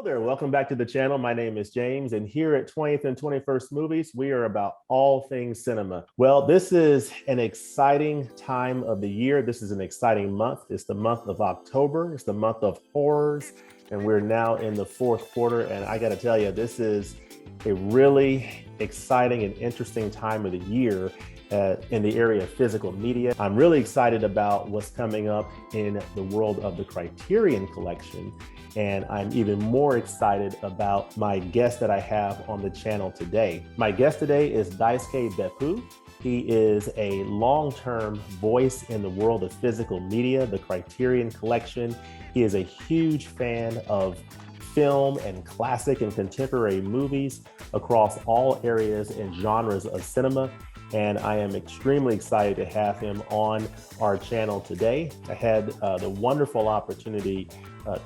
Hello there. Welcome back to the channel. My name is James, and here at 20th and 21st Movies, we are about all things cinema. Well, this is an exciting time of the year. This is an exciting month. It's the month of October. It's the month of horrors, and we're now in the fourth quarter. And I got to tell you, this is a really exciting and interesting time of the year in the area of physical media. I'm really excited about what's coming up in the world of the Criterion Collection. And I'm even more excited about my guest that I have on the channel today. My guest today is Daisuke Beppu. He is a long-term voice in the world of physical media, the Criterion Collection. He is a huge fan of film and classic and contemporary movies across all areas and genres of cinema. And I am extremely excited to have him on our channel today. I had the wonderful opportunity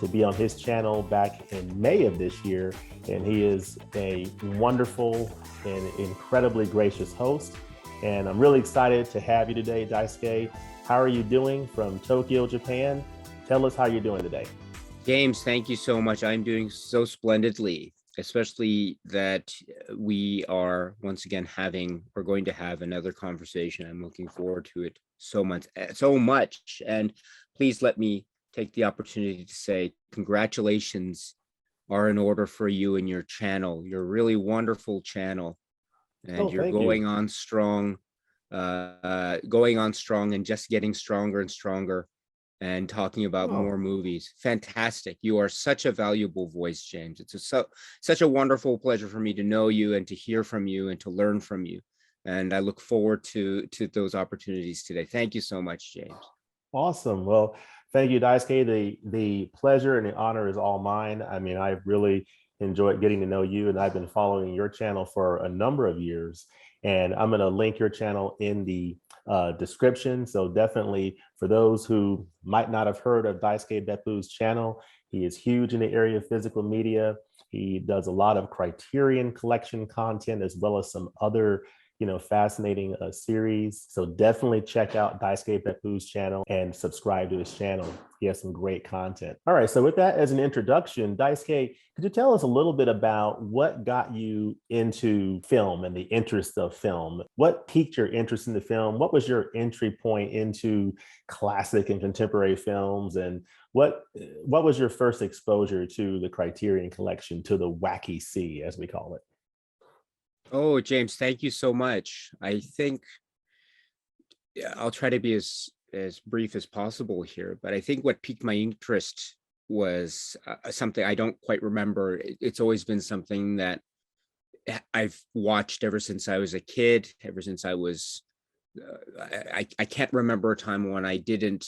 to be on his channel back in May of this year, and he is a wonderful and incredibly gracious host. And I'm really excited to have you today, Daisuke. How are you doing from Tokyo, Japan? Tell us how you're doing today. James, thank you so much. I'm doing so splendidly, especially that we are once again we're going to have another conversation. I'm looking forward to it so much. And please let me take the opportunity to say congratulations are in order for you and your channel, your really wonderful channel. And you're going on strong, and just getting stronger and stronger and talking about more movies. Fantastic. You are such a valuable voice, James. It's such a wonderful pleasure for me to know you and to hear from you and to learn from you. And I look forward to those opportunities today. Thank you so much, James. Awesome. Well, thank you, Daisuke. The pleasure and the honor is all mine. I mean, I've really enjoyed getting to know you, and I've been following your channel for a number of years. And I'm going to link your channel in the description. So definitely for those who might not have heard of Daisuke Beppu's channel, he is huge in the area of physical media. He does a lot of Criterion Collection content, as well as some other fascinating series. So definitely check out Daisuke Beppu's channel and subscribe to his channel. He has some great content. All right, so with that as an introduction, Daisuke, could you tell us a little bit about what got you into film and the interest of film? What piqued your interest in the film? What was your entry point into classic and contemporary films? And what was your first exposure to the Criterion Collection, to the wacky sea, as we call it? Oh, James, thank you so much. I think I'll try to be as brief as possible here, but I think what piqued my interest was something I don't quite remember. It's always been something that I've watched ever since I was a kid, ever since I was, I can't remember a time when I didn't,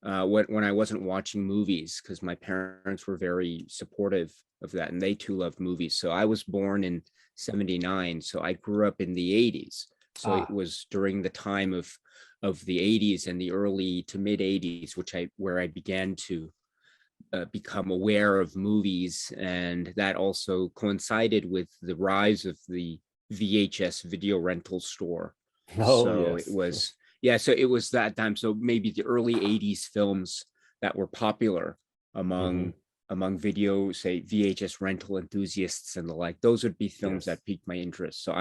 when I wasn't watching movies, because my parents were very supportive of that, and they too loved movies. So I was born in 79, so I grew up in the 80s. So it was during the time of the 80s and the early to mid 80s, where I began to become aware of movies, and that also coincided with the rise of the VHS video rental store. So it was that time. So maybe the early 80s films that were popular among video, say VHS rental enthusiasts and the like, those would be films that piqued my interest. So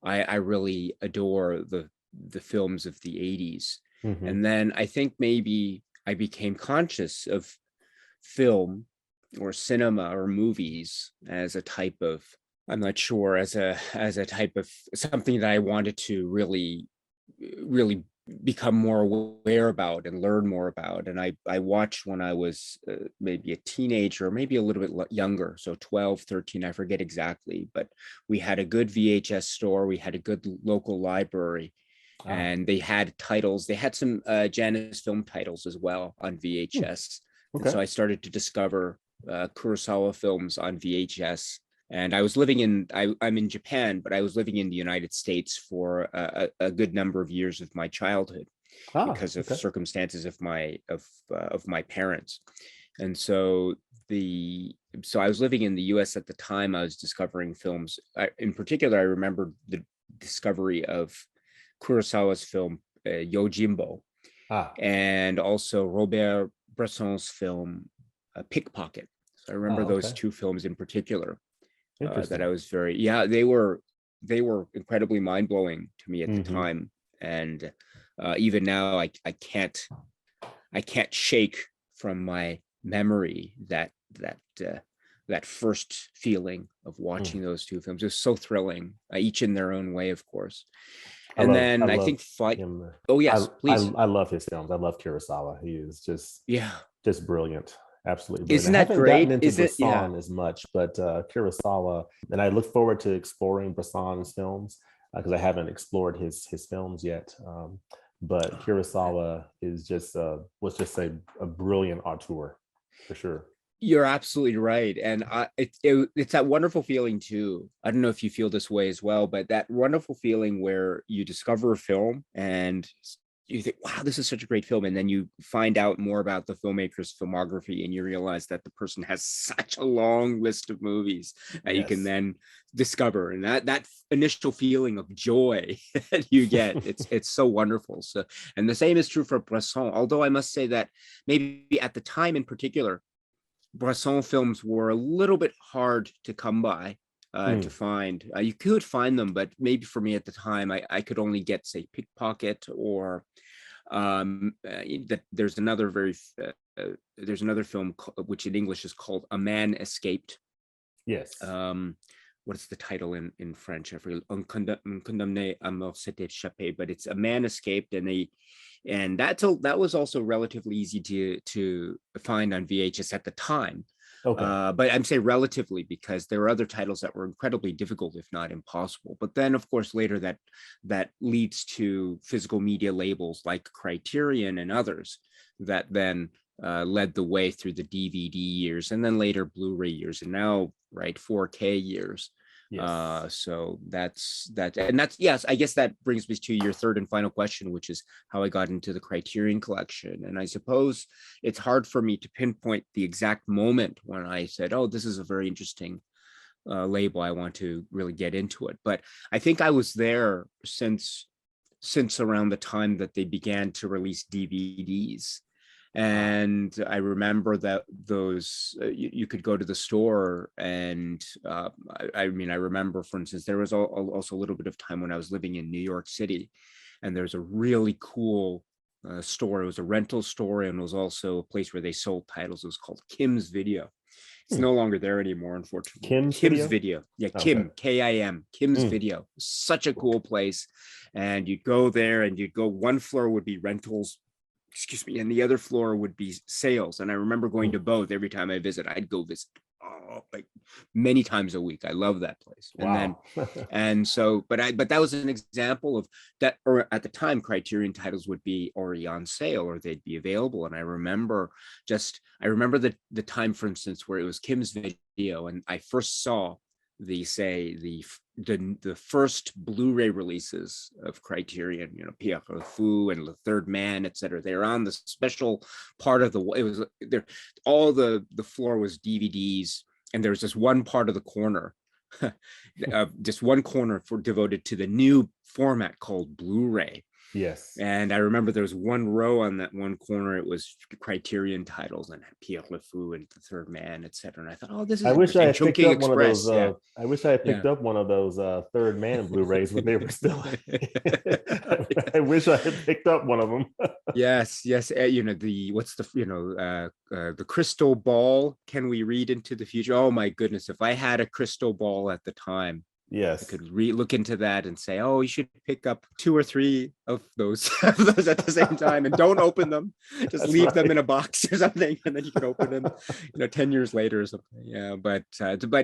I really adore the films of the 80s. And then I think maybe I became conscious of film or cinema or movies as a type of, I'm not sure, as a type of something that I wanted to really become more aware about and learn more about. And I watched when I was maybe a teenager, maybe a little bit younger, so 12, 13, I forget exactly, but we had a good VHS store, we had a good local library, and they had titles. They had some Janus film titles as well on VHS. And so I started to discover Kurosawa films on VHS. And I was living I'm in Japan, but I was living in the United States for a good number of years of my childhood because of circumstances of my parents. And so I was living in the US at the time. I was discovering films. In particular, I remember the discovery of Kurosawa's film Yojimbo, and also Robert Bresson's film Pickpocket. So I remember Oh, those okay. two films in particular that I Interesting. was very, yeah, they were incredibly mind blowing to me at the Hmm. time, and even now I can't shake from my memory that first feeling of watching those two films. It was so thrilling, each in their own way, of course. And I then I love think fight. him. Oh yes, please. I love his films. I love Kurosawa. He is Yeah, just brilliant. Absolutely brilliant. isn't I that haven't gotten great? into Is it? Yeah. Bresson as much, but Kurosawa, and I look forward to exploring Bresson's films because I haven't explored his films yet. But Oh, man. Kurosawa is just was just a brilliant auteur for sure. You're absolutely right, and it's that wonderful feeling too. I don't know if you feel this way as well, but that wonderful feeling where you discover a film and you think, "Wow, this is such a great film," and then you find out more about the filmmaker's filmography, and you realize that the person has such a long list of movies that you can Yes. then discover, and that initial feeling of joy that you get, it's so wonderful. So, and the same is true for Bresson. Although I must say that maybe at the time in particular Bresson films were a little bit hard to come by and to Mm, find. You could find them, but maybe for me at the time, I could only get, say, Pickpocket or that there's another film which in English is called A Man Escaped. yes. Um, what's the title in French? I forget. Un condamné à mort s'est échappé, but it's A Man Escaped, and that was also relatively easy to find on VHS at the time. Okay. But I'm saying relatively because there were other titles that were incredibly difficult, if not impossible. But then, of course, later that leads to physical media labels like Criterion and others that then led the way through the DVD years, and then later Blu-ray years, and now right 4K years. Yes. So that's that, and that's yes. I guess that brings me to your third and final question, which is how I got into the Criterion Collection. And I suppose it's hard for me to pinpoint the exact moment when I said, "Oh, this is a very interesting label. I want to really get into it." But I think I was there since around the time that they began to release DVDs. Ah, And I remember that those you could go to the store, and I mean, I remember, for instance, there was also a little bit of time when I was living in New York City, and there's a really cool store. It was a rental store, and it was also a place where they sold titles. It was called Kim's Video. It's hmm. no longer there anymore, unfortunately. But Kim's Kim's video. Video, yeah, Okay. Kim, Kim's Mm, Video, such a cool place. And you'd go there, and you'd go. One floor would be rentals, excuse me, and the other floor would be sales. And I remember going mm. to both. Every time I visit, I'd go visit, like many times a week. I love that place. And then, Wow. and so, but that was an example of that. Or at the time, Criterion titles would be already on sale, or they'd be available. And I remember the time, for instance, where it was Kim's Video, and I first saw the first Blu-ray releases of Criterion, Pierre Le Fou and Le Third Man, etc. They're on the special part of it was there. All the floor was DVDs, and there was just one part of the corner, just one corner devoted to the new format called Blu-ray. Yes. And I remember there was one row on that one corner. It was Criterion titles and Pierre Le Fou and The Third Man, etc. And I thought, oh, this I is wish I interesting. had picked Chungking up one of Express, those. yeah, I wish I had yeah. picked up one of those Third Man Blu-rays when they were still. I wish I had picked up one of them. Yes, yes. The crystal ball. Can we read into the future? Oh my goodness! If I had a crystal ball at the time, I Yes. could look into that and say, oh, you should pick up 2 or 3 of those, of those at the same time, and don't open them. Just That's leave them right. in a box or something, and then you can open them, 10 years later or something. Yeah, but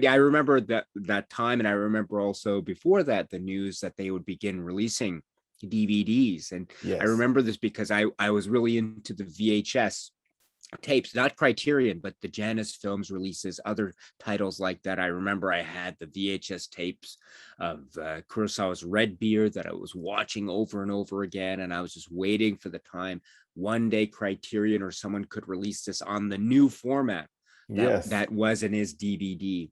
yeah, I remember that time, and I remember also before that the news that they would begin releasing DVDs, and I Yes. remember this because I was really into the VHS tapes, not Criterion, but the Janus Films releases, other titles like that. I remember I had the VHS tapes of Kurosawa's Red Beard that I was watching over and over again, and I was just waiting for the time one day Criterion or someone could release this on the new format Yes. that was and is DVD.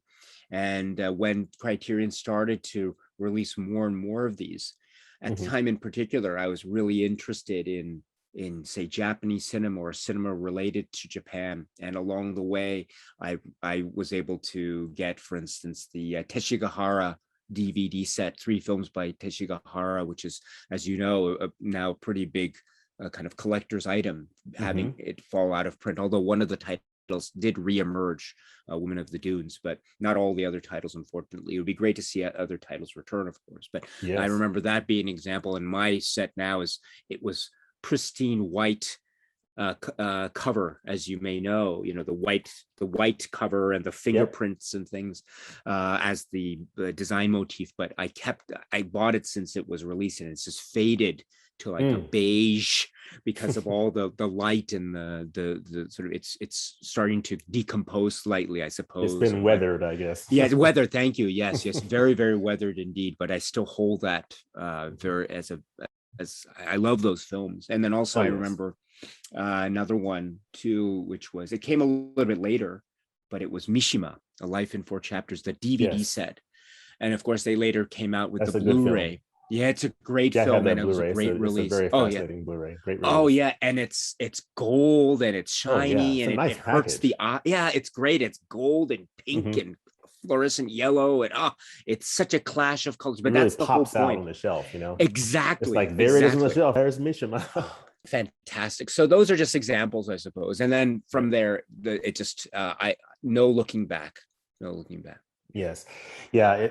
And when Criterion started to release more and more of these, at the Hmm. time in particular, I was really interested in in say Japanese cinema or cinema related to Japan. And along the way, I was able to get, for instance, the Teshigahara DVD set, 3 films by Teshigahara, which is, as you know, now a pretty big kind of collector's item, having it fall out of print. Although one of the titles did reemerge, Women of the Dunes, but not all the other titles, unfortunately. It would be great to see other titles return, of course. But I Yes. remember that being an example. And my set now it was pristine white cover, as you may know, the white cover and the fingerprints and things as the design motif. But I bought it since it was released, and it's just faded to like a beige because of all the light and the sort of it's starting to decompose slightly, I suppose. It's been weathered, I guess. Yeah, weathered. Thank you. Yes, very, very weathered indeed. But I still hold that as I love those films. And then also I remember another one too, which was, it came a little bit later, but it was Mishima, A Life in 4 Chapters, the DVD set. And of course they later came out with the Blu-ray. Yeah, it's a great film, and it was a great release. It's a very fascinating Blu-ray. Great release. Oh yeah, and it's gold and it's shiny and it hurts the eye. Yeah, it's great. It's gold and pink and fluorescent yellow, and it's such a clash of colors. But that's the whole point. Out on the shelf, Exactly. It's like there it is on the shelf. There's Mishima. Fantastic. So those are just examples, I suppose. And then from there, it just no looking back. Yes. Yeah,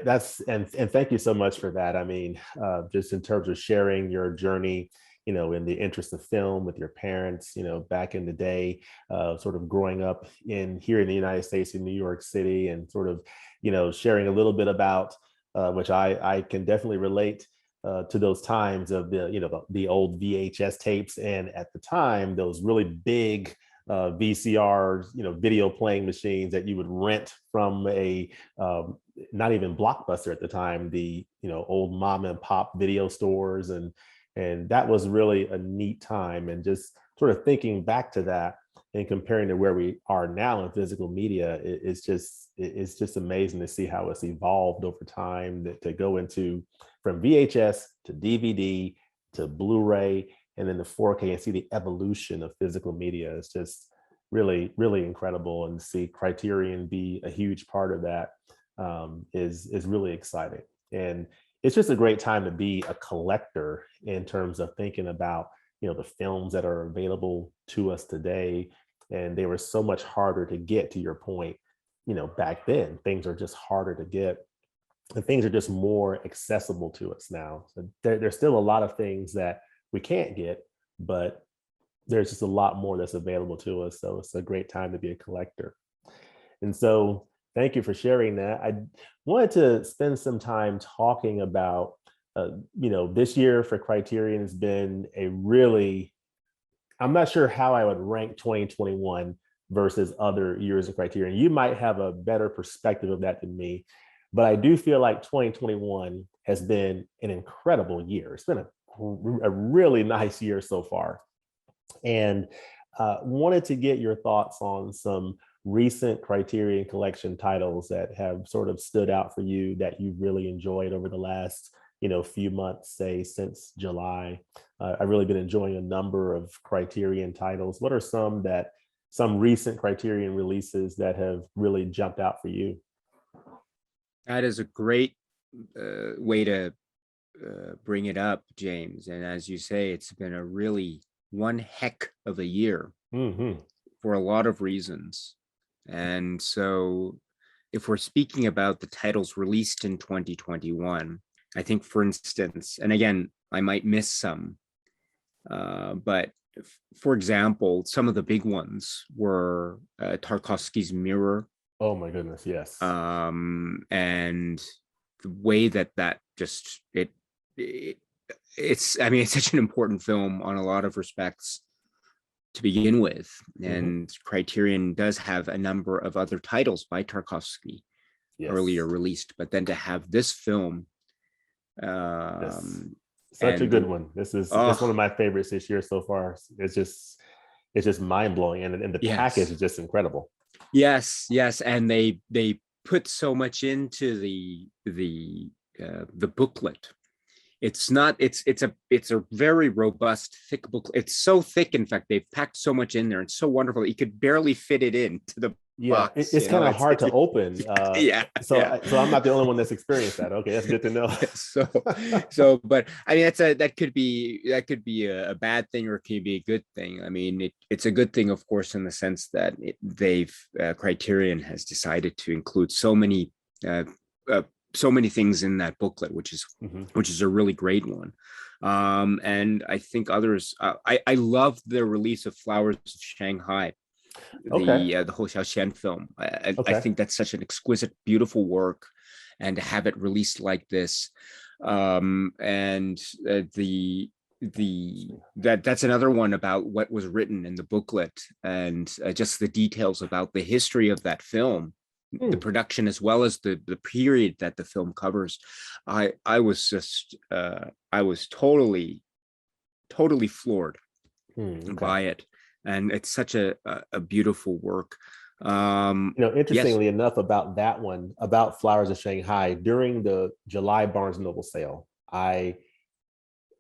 and thank you so much for that. I mean, just in terms of sharing your journey, in the interest of film with your parents, back in the day, sort of growing up here in the United States, in New York City, and sort of, sharing a little bit about, which I can definitely relate to those times of the old VHS tapes. And at the time, those really big VCR, video playing machines that you would rent from a not even Blockbuster at the time, the old mom and pop video stores, and that was really a neat time. And just sort of thinking back to that and comparing to where we are now in physical media, it's just amazing to see how it's evolved over time, to go into from VHS to DVD to Blu-ray and then the 4K, and see the evolution of physical media. Is just really, really incredible. And to see Criterion be a huge part of that is really exciting. And it's just a great time to be a collector in terms of thinking about, the films that are available to us today. And they were so much harder to get, to your point, back then. Things are just harder to get, and things are just more accessible to us now. So there's still a lot of things that we can't get, but there's just a lot more that's available to us. So it's a great time to be a collector. And so thank you for sharing that. I wanted to spend some time talking about, this year for Criterion has been I'm not sure how I would rank 2021 versus other years of Criterion. You might have a better perspective of that than me, but I do feel like 2021 has been an incredible year. It's been a really nice year so far. And wanted to get your thoughts on some recent Criterion Collection titles that have sort of stood out for you, that you've really enjoyed over the last few months, say since July. I've really been enjoying a number of Criterion titles. What are some recent Criterion releases that have really jumped out for you? That is a great way to bring it up, James. And as you say, it's been a really one heck of a year for a lot of reasons. And so if we're speaking about the titles released in 2021, I think, for instance, and again, I might miss some, but for example, some of the big ones were Tarkovsky's Mirror. Oh my goodness, yes. And the way that just it's such an important film on a lot of respects to begin with. And Criterion does have a number of other titles by Tarkovsky earlier released, but then to have this film, such a good one. It's one of my favorites this year so far. It's just mind-blowing, and the package is just incredible. Yes, and they put so much into the booklet. it's not it's a very robust thick book. It's so thick, in fact they've packed so much in there and so wonderful you could barely fit it into the Yeah, box, it's kind of hard to open. yeah, So, yeah. so I'm not the only one that's experienced that. Okay, that's good to know. so but I mean that could be a bad thing, or it could be a good thing. I mean it's a good thing, of course, in the sense that they've Criterion has decided to include uh, uh, so many things in that booklet, Mhm. which is a really great one. And I think others, I love the release of Flowers of Shanghai, Okay, the Ho Xiaoxian film. I okay. think that's such an exquisite, beautiful work, and to have it released like this, and that's another one about what was written in the booklet, and just the details about the history of that film, the Hmm. production, as well as the period that the film covers. I was just I was totally floored Okay. by it, and it's such a beautiful work. um yes. Interestingly enough, about that one, about Flowers of Shanghai, during the July Barnes Noble sale, I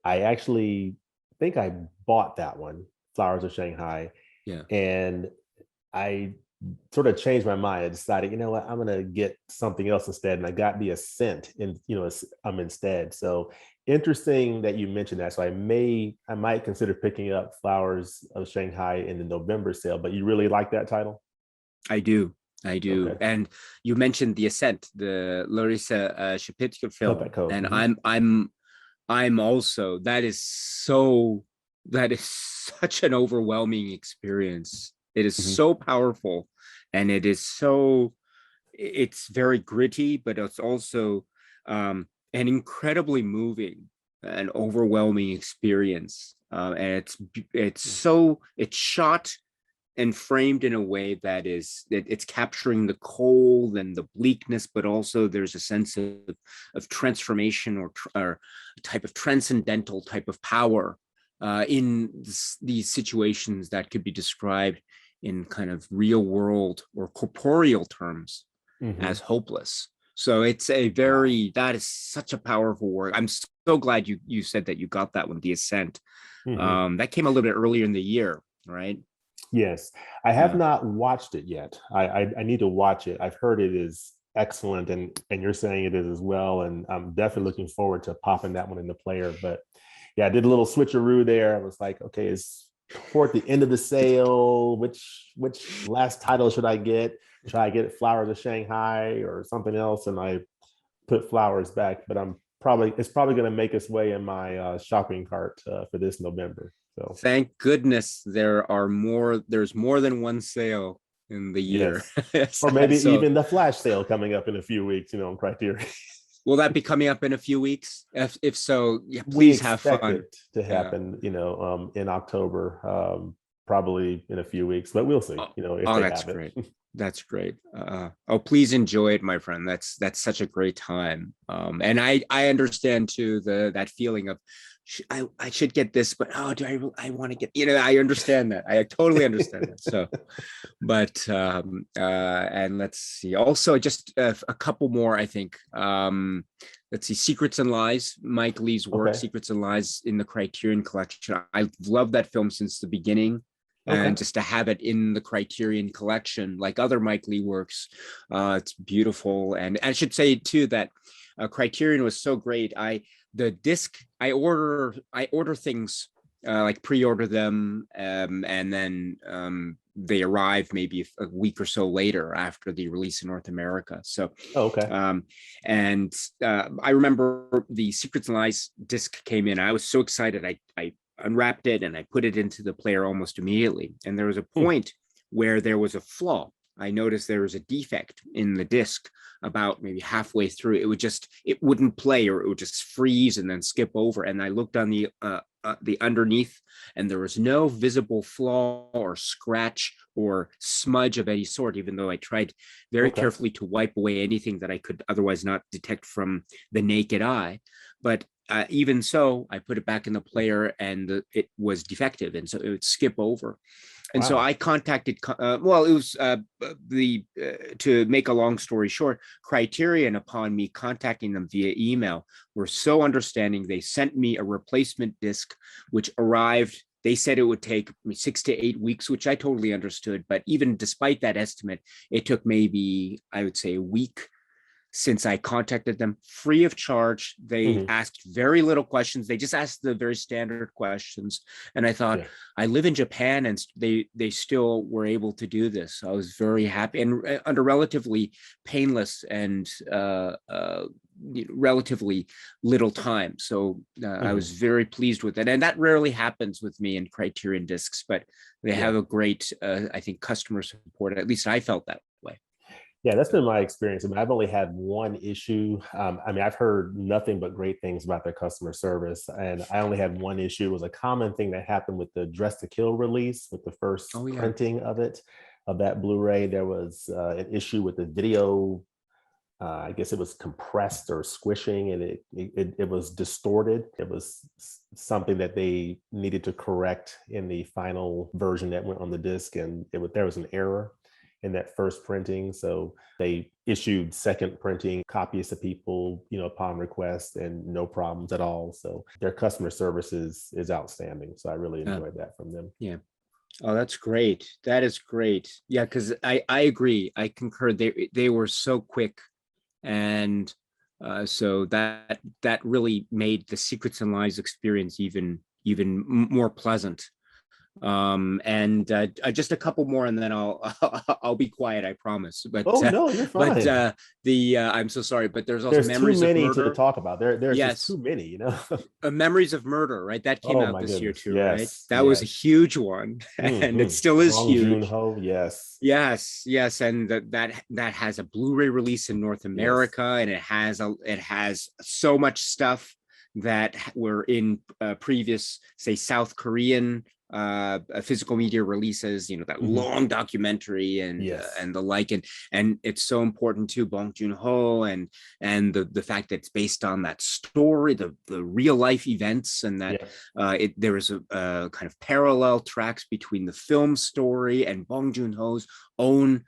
actually think I bought that one, Flowers of Shanghai, Yeah. and I sort of changed my mind. I decided, you know what, I'm gonna get something else instead, and I got the Ascent in, instead. So interesting that you mentioned that. So I might consider picking up Flowers of Shanghai in the November sale. But you really like that title? I do. I do. Okay, And you mentioned The Ascent, the Larissa Shepitko film, Kopeko. and Hmm. I'm also, that is such an overwhelming experience. It is Hmm. so powerful, and it's very gritty, but it's also an incredibly moving and overwhelming experience. And it's shot and framed in a way that it's capturing the cold and the bleakness, but also there's a sense of transformation, or a type of transcendental type of power in these situations that could be described in kind of real world or corporeal terms Hmm. as hopeless. So Wow. that is such a powerful work. I'm so glad you said that you got that one, The Ascent. Hmm. That came a little bit earlier in the year, right? Yes, I have Yeah. not watched it yet. I need to watch it. I've heard it is excellent, and you're saying it is as well. And I'm definitely looking forward to popping that one in the player. But yeah, I did a little switcheroo there. I was like, okay, it's toward the end of the sale. Which last title should I get? Should I get Flowers of Shanghai or something else? And I put Flowers back, but it's probably going to make its way in my shopping cart for this November. So Thank goodness there's more than one sale in the year. yes. Or maybe So even the flash sale coming up in a few weeks, on Criterion. will that be coming up in a few weeks? If so, yeah, We please have expect fun. it to Yeah. happen, in October, probably in a few weeks, but we'll see, Oh, if oh, they that's have it. great. That's great. Oh, please enjoy it, my friend. That's such a great time. And I understand too that feeling of I should get this, but oh, I want to get, I understand that. I totally understand that. So, but and let's see. Also, just a couple more, I think. Let's see, Secrets and Lies, Mike Lee's work, Okay. Secrets and Lies in the Criterion Collection. I love that film since the beginning, Okay. and just to have it in the Criterion Collection, like other Mike Lee works, it's beautiful. And I should say too that Criterion was so great. The disc I order things, like pre-order them, and then they arrive maybe a week or so later after the release in North America. So Oh, okay. um, and I remember the Secrets and Lies disc came in. I was so excited. I unwrapped it and I put it into the player almost immediately. And there was a Hmm. point where there was a flaw. I noticed there was a defect in the disc about maybe halfway through. It wouldn't play, or it would just freeze and then skip over. And I looked on the underneath, and there was no visible flaw or scratch or smudge of any sort, even though I tried very Okay. carefully to wipe away anything that I could otherwise not detect from the naked eye. But even so, I put it back in the player, and it was defective, and so it would skip over. And so Wow. I contacted, well, it was to make a long story short, Criterion, upon me contacting them via email, were so understanding. They sent me a replacement disc, which arrived. They said it would take 6 to 8 weeks, which I totally understood. But even despite that estimate, it took maybe, I would say, a week since I contacted them free of charge. They Hmm. asked very little questions. They just asked the very standard questions. And I thought, Yeah. I live in Japan, and they still were able to do this. I was very happy, and under relatively painless and relatively little time. So I Hmm. was very pleased with it. And that rarely happens with me in Criterion discs, but they Yeah. have a great, I think, customer support. At least I felt that way. Yeah, that's So, been my experience. I mean, I've only had one issue. I mean, I've heard nothing but great things about their customer service, and I only had one issue. It was a common thing that happened with the Dress to Kill release, with the oh first yeah. printing of it, of that Blu-ray. There was an issue with the video. I guess it was compressed or squishing, and it was distorted. It was something that they needed to correct in the final version that went on the disc, and there was an error in that first printing. So they issued second printing copies to people, upon request, and no problems at all. So their customer service is outstanding. So I really Uh, enjoyed that from them. yeah. Oh, that's great. That is great. Yeah, because I agree. I concur. They were so quick, and so that really made the Secrets and Lies experience even more pleasant. And just a couple more, and then I'll be quiet, I promise. Oh no, you're But fine. the I'm so sorry, but there's also There's too Memories of many to Murder. talk about. There's just Yes, too many. Memories of Murder, right? That came Oh out my this year goodness. too, right? Yes, That was a yes. huge one, and it Hmm. still is Bong huge. Joon-ho, yes, Yes, yes, and that has a Blu-ray release in North yes, America, and it has so much stuff that were in previous, say, South Korean physical media releases. That hmm, long documentary yes, and the like, and it's so important to Bong Joon-ho, and the fact that it's based on that story, the real life events, and that yeah, there is a kind of parallel tracks between the film story and Bong Joon-ho's own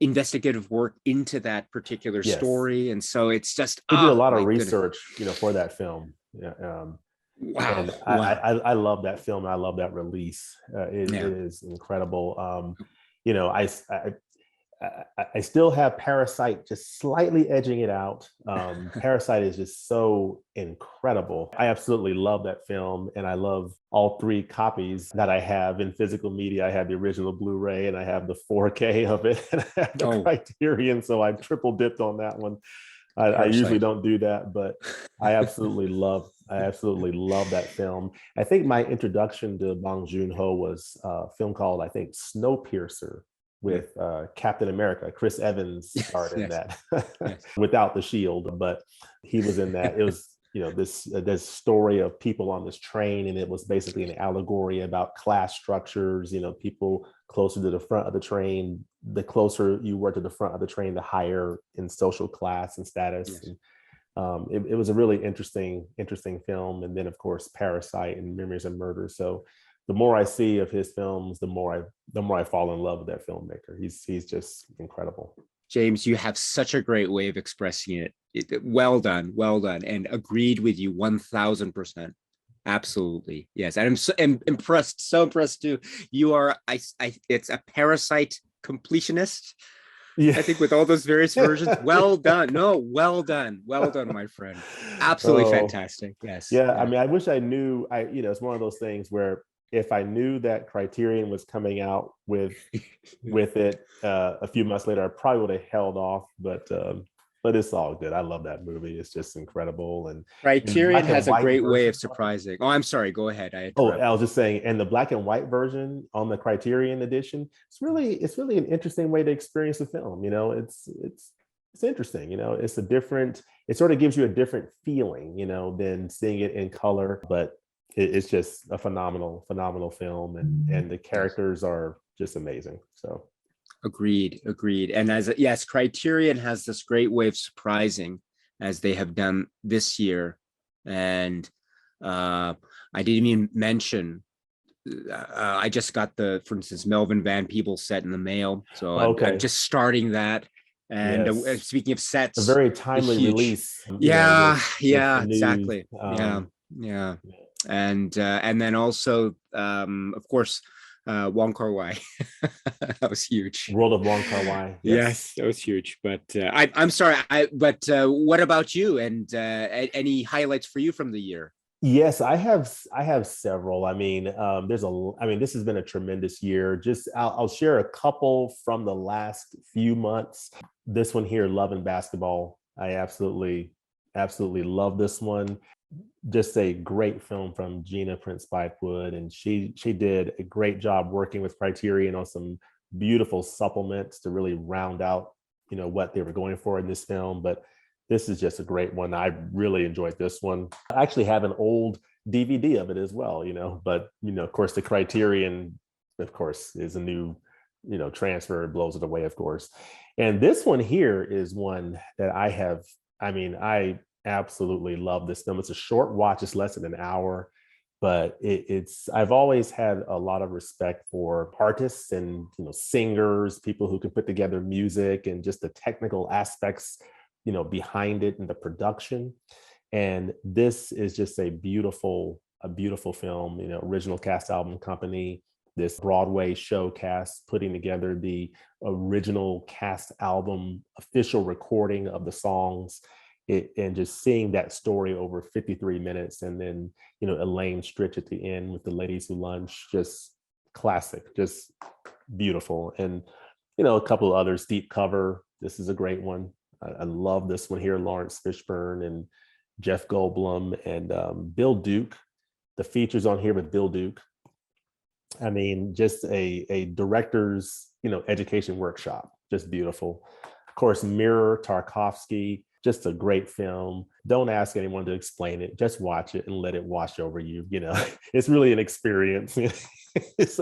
investigative work into that particular yes. story. And so it's just, He did a lot of my goodness. research, for that film. Yeah, Wow. and Wow. I love that film. I love that release. It Yeah. is incredible. You know, I still have Parasite just slightly edging it out. Parasite is just so incredible. I absolutely love that film, and I love all three copies that I have in physical media. I have the original Blu-ray, and I have the 4K of it, and I have the Oh, Criterion. So I triple dipped on that one. I usually Parasite. don't do that, but I absolutely love that film. I think my introduction to Bong Joon-ho was a film called, I think, Snowpiercer, Mm. with Captain America. Chris Evans Yes. starred in Yes. that Yes. without the shield, but he was in that. It was, this story of people on this train, and it was basically an allegory about class structures. People closer to the front of the train, the closer you were to the front of the train, the higher in social class and status. Yes. And it was a really interesting film. And then, of course, Parasite and Memories of Murder. So the more I see of his films, the more I fall in love with that filmmaker. He's just incredible. James, you have such a great way of expressing it. Well done, well done, and agreed with you 1000%. Absolutely, yes. And I'm impressed, so impressed too. You are, it's a Parasite completionist. Yeah. I think with all those various versions. Well done. No, well done, my friend. Absolutely Oh, fantastic. Yes, yeah. I yes. mean, I wish I knew. It's one of those things where if I knew that Criterion was coming out with it a few months later, I probably would have held off. But it's all good. I love that movie. It's just incredible, and in the Criterion black and has a white great way of version. surprising. Oh, I'm sorry. Go ahead. I Oh, I was interrupted. just saying, and the black and white version on the Criterion edition, it's really an interesting way to experience the film. It's interesting. It sort of gives you a different feeling, than seeing it in color. But it's just a phenomenal film, and the Yes. characters are just amazing. So Agreed. Agreed. And yes, Criterion has this great way of surprising, as they have done this year. And I didn't even mention I just got for instance, Melvin Van Peebles set in the mail, so I'm Okay. just starting that. And Yes. speaking of A sets, very the timely huge, release, yeah, with the yeah, news. exactly, yeah, and then also, of course, Wong Kar-wai. That was huge. World of Wong Kar-wai. Yes, Yes. that was huge. But I'm sorry. But what about you? And any highlights for you from the year? Yes, I have several. I mean, I mean, this has been a tremendous year. Just I'll share a couple from the last few months. This one here, Love and Basketball. I absolutely love this one. Just a great film from Gina Prince Bythewood, and she did a great job working with Criterion on some beautiful supplements to really round out, what they were going for in this film. But this is just a great one. I really enjoyed this one. I actually have an old DVD of it as well, but of course the Criterion, of course, is a new, transfer, blows it away, of course. And this one here is one that I absolutely love this film. It's a short watch, it's less than an hour, but I've always had a lot of respect for artists and singers, people who can put together music and just the technical aspects behind it and the production. And this is just a beautiful film, original cast album company, this Broadway show cast putting together the original cast album official recording of the songs. And just seeing that story over 53 minutes, and then Elaine Stritch at the end with the Ladies Who Lunch, just classic, just beautiful. And a couple of others, Deep Cover, this is a great one. I love this one here, Lawrence Fishburne and Jeff Goldblum and Bill Duke. The features on here with Bill Duke, I mean, just a director's education workshop, just beautiful. Of course, Mirror, Tarkovsky, just a great film. Don't ask anyone to explain it, just watch it and let it wash over you. It's really an experience. It's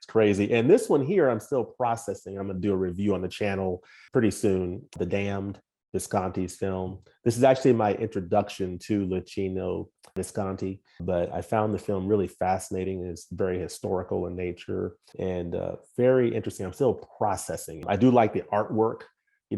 crazy. And this one here, I'm still processing. I'm gonna do a review on the channel pretty soon. The Damned, Visconti's film. This is actually my introduction to Luchino Visconti, but I found the film really fascinating. It's very historical in nature and very interesting. I'm still processing. I do like the artwork,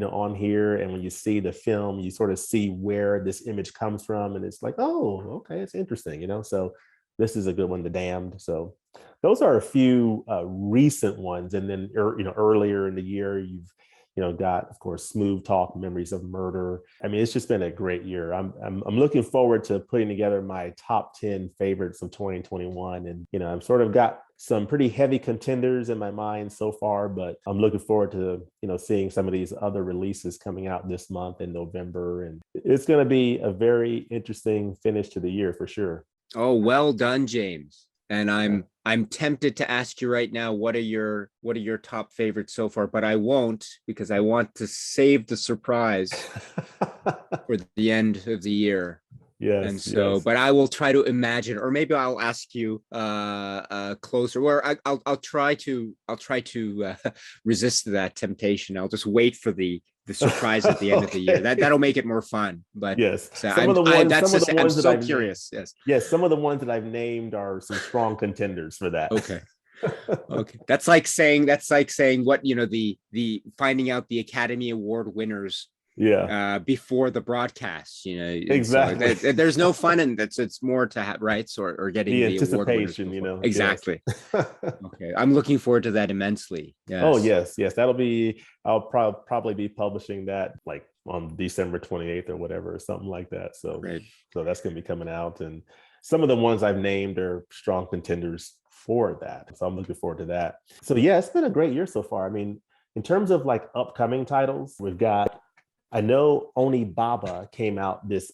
on here. And when you see the film, you sort of see where this image comes from. And it's like, oh, okay, it's interesting, So this is a good one, The Damned. So those are a few recent ones. And then, earlier in the year, you've got, of course, Smooth Talk, Memories of Murder. I mean, it's just been a great year. I'm looking forward to putting together my top 10 favorites of 2021. And, I've sort of got some pretty heavy contenders in my mind so far, but I'm looking forward to, seeing some of these other releases coming out this month in November. And it's going to be a very interesting finish to the year for sure. Oh, well done, James. And I'm tempted to ask you right now, what are your top favorites so far? But I won't, because I want to save the surprise for the end of the year. Yes. And so, yes. but I will try to imagine, or maybe I'll ask you closer. Where I'll try to resist that temptation. I'll just wait for the surprise at the end of the year. That'll make it more fun. But yes, so some of the ones I'm that so I've curious. named, Yes. yes, some of the ones that I've named are some strong contenders for that. Okay. Okay. That's like saying what, the finding out the Academy Award winners before the broadcast, exactly. So there's no fun in that. It's more to have rights or getting The the award winners anticipation, before. Exactly. Yes. Okay, I'm looking forward to that immensely. Yes. Oh yes, I'll probably be publishing that like on December 28th or whatever, or something like that. So Great. so that's going to be coming out, and some of the ones I've named are strong contenders for that. So I'm looking forward to that. So yeah, it's been a great year so far. I mean, in terms of like upcoming titles, we've got, I know Oni Baba came out this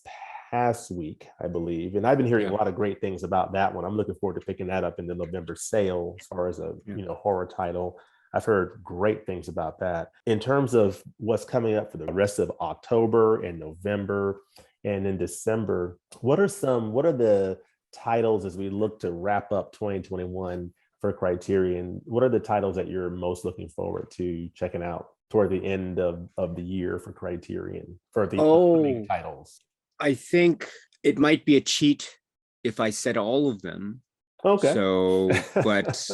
past week, I believe, and I've been hearing a lot of great things about that one. I'm looking forward to picking that up in the November sale as far as a horror title. I've heard great things about that. In terms of what's coming up for the rest of October and November and in December, what are the titles as we look to wrap up 2021 for Criterion? What are the titles that you're most looking forward to checking out toward the end of the year for Criterion for the upcoming titles? I think it might be a cheat if I said all of them, Okay. So, but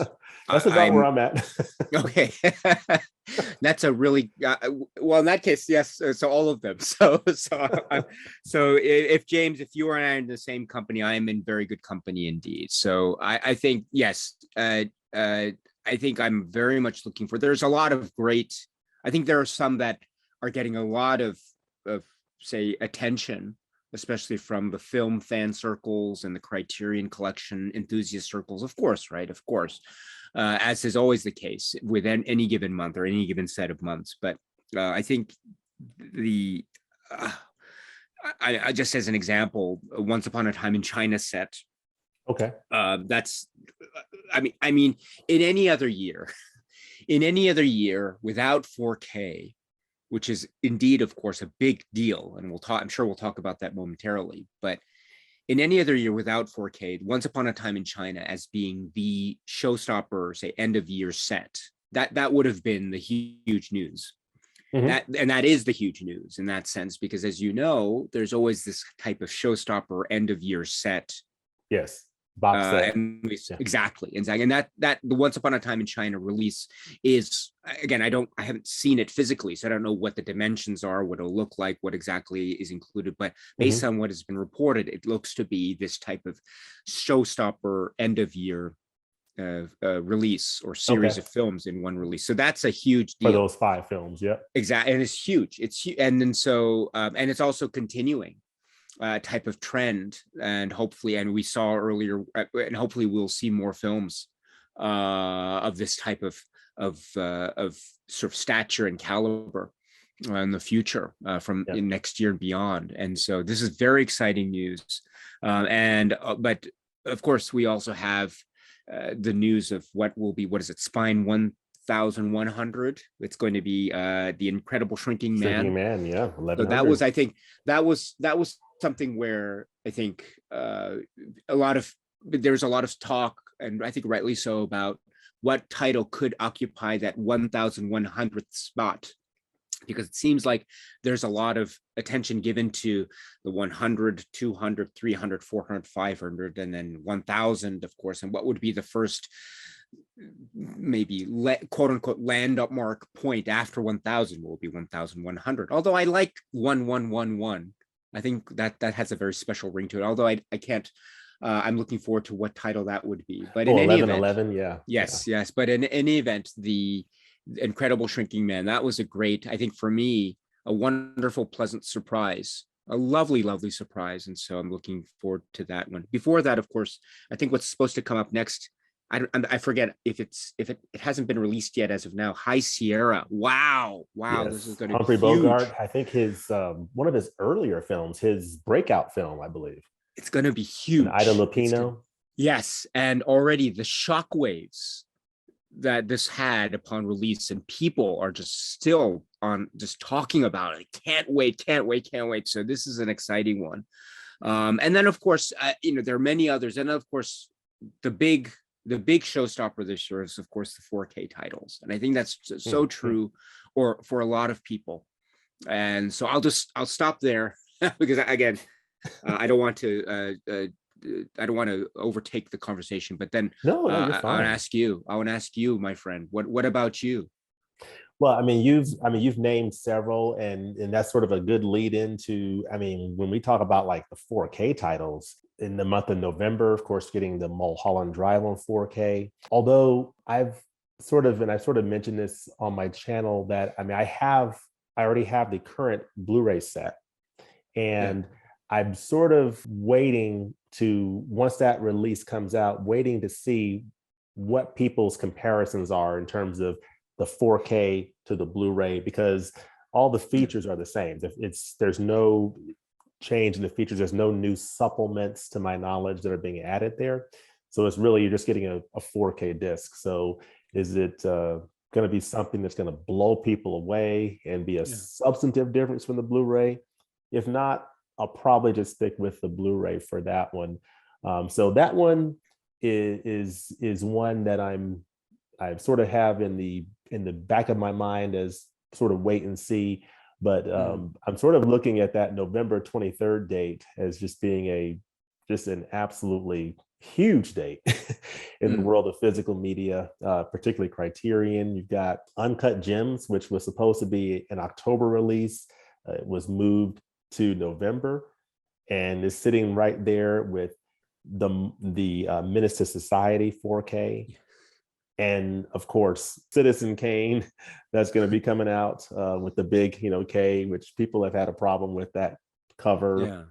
That's about where I'm I'm at. okay. That's a really well, in that case, yes. So all of them. So if James, if you and I are in the same company, I am in very good company indeed. So I think yes. I think I'm very much looking for. There's a lot of great. I think there are some that are getting a lot of say attention, especially from the film fan circles and the Criterion Collection enthusiast circles. Of course, right? Of course, as is always the case with any given month or any given set of months. But I think the I just as an example, Once Upon a Time in China set. Okay. That's I mean, in any other year, in any other year without 4K, which is indeed, of course, a big deal, and I'm sure we'll talk about that momentarily. But in any other year without 4K, Once Upon a Time in China as being the showstopper, say end of year set, that would have been the huge news. Mhm. That is the huge news in that sense, because as you know, there's always this type of showstopper end of year set. Yes. Box set. And Yeah. exactly, and that the Once Upon a Time in China release is, again, I haven't seen it physically, so I don't know what the dimensions are, what it'll look like, what exactly is included. But based Mhm. on what has been reported, it looks to be this type of showstopper end of year release or series Okay. of films in one release. So that's a huge For deal. those 5 films. Yep. Exactly, and it's huge. And then so and it's also continuing type of trend, and hopefully, and we saw earlier, and hopefully we'll see more films of this type of sort of stature and caliber in the future, from Yeah. in next year and beyond. And so this is very exciting news. And but of course, we also have the news of what is it, Spine 1100. It's going to be the Incredible Shrinking Shrinking Man. Man. Yeah. So that was, 1100. I think, that was something where I think there's a lot of talk, and I think rightly so, about what title could occupy that 1100th spot, because it seems like there's a lot of attention given to the 100, 200, 300, 400, 500, and then 1000, of course. And what would be the first maybe quote unquote landmark point after 1000 will be 1100. Although I like 1111. I think that has a very special ring to it. Although I can't. I'm looking forward to what title that would be. But in Oh, any event, 1111. Yeah. yes. But in any event, the Incredible Shrinking Man, that was a great, I think for me, a wonderful, pleasant surprise, a lovely, lovely surprise. And so I'm looking forward to that one. Before that, of course, I think what's supposed to come up next, I forget if it hasn't been released yet as of now. High Sierra. Wow. This is Yes. going to be Humphrey huge. Bogart. I think his one of his earlier films, his breakout film, I believe. It's going to be And Ida huge. Lupino. Yes. And already the shockwaves that this had upon release, and people are just still on just talking about it. Can't wait. So this is an exciting one. And then of course, there are many others. And of course, the big showstopper this year is of course the 4K titles. And I think that's so true, or for a lot of people. And so I'll stop there because again, I don't want to overtake the conversation, but then No, you're I want to fine. ask you. I want to ask you, my friend. What about you? Well, you've named several, and that's sort of a good lead into, when we talk about like the 4K titles in the month of November, of course, getting the Mulholland Drive on 4K. Although I sort of mentioned this on my channel that I already have the current Blu-ray set, Yeah. and I'm sort of waiting to, once that release comes out, waiting to see what people's comparisons are in terms of the 4K to the Blu-ray, because all the features are the same. There's no change in the features. There's no new supplements, to my knowledge, that are being added there. So it's really, you're just getting a 4K disc. So is it going to be something that's going to blow people away and be a substantive difference from the Blu-ray? If not, I'll probably just stick with the Blu-ray for that one. So that one is one that I sort of have in the back of my mind as sort of wait and see. But I'm sort of looking at that November 23rd date as just being an absolutely huge date in the Mm. world of physical media, particularly Criterion. You've got Uncut Gems, which was supposed to be an October release. It was moved to November and is sitting right there with the Menace to Society 4K. And of course, Citizen Kane, that's going to be coming out with the big, K, which people have had a problem with that cover.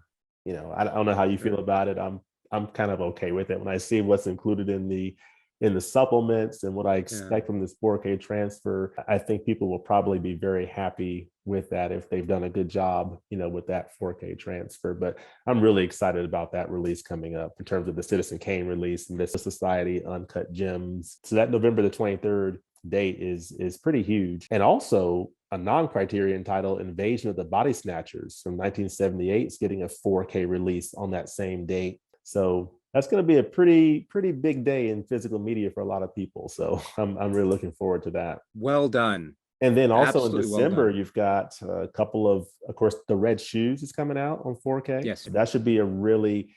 Yeah. I don't know how you feel Sure. about it. I'm kind of okay with it when I see what's included in the supplements and what I Yeah. expect from this 4K transfer. I think people will probably be very happy with that if they've done a good job, with that 4K transfer. But I'm really excited about that release coming up in terms of the Citizen Kane release and this Society Uncut Gems. So that November the 23rd date is pretty huge. And also a non-Criterion title, Invasion of the Body Snatchers from 1978, is getting a 4K release on that same date. So that's going to be a pretty big day in physical media for a lot of people. So I'm really looking forward to that. Well done. And then also in Absolutely well December, done. you've got a couple of course, The Red Shoes is coming out on 4K. Yes. That should be a really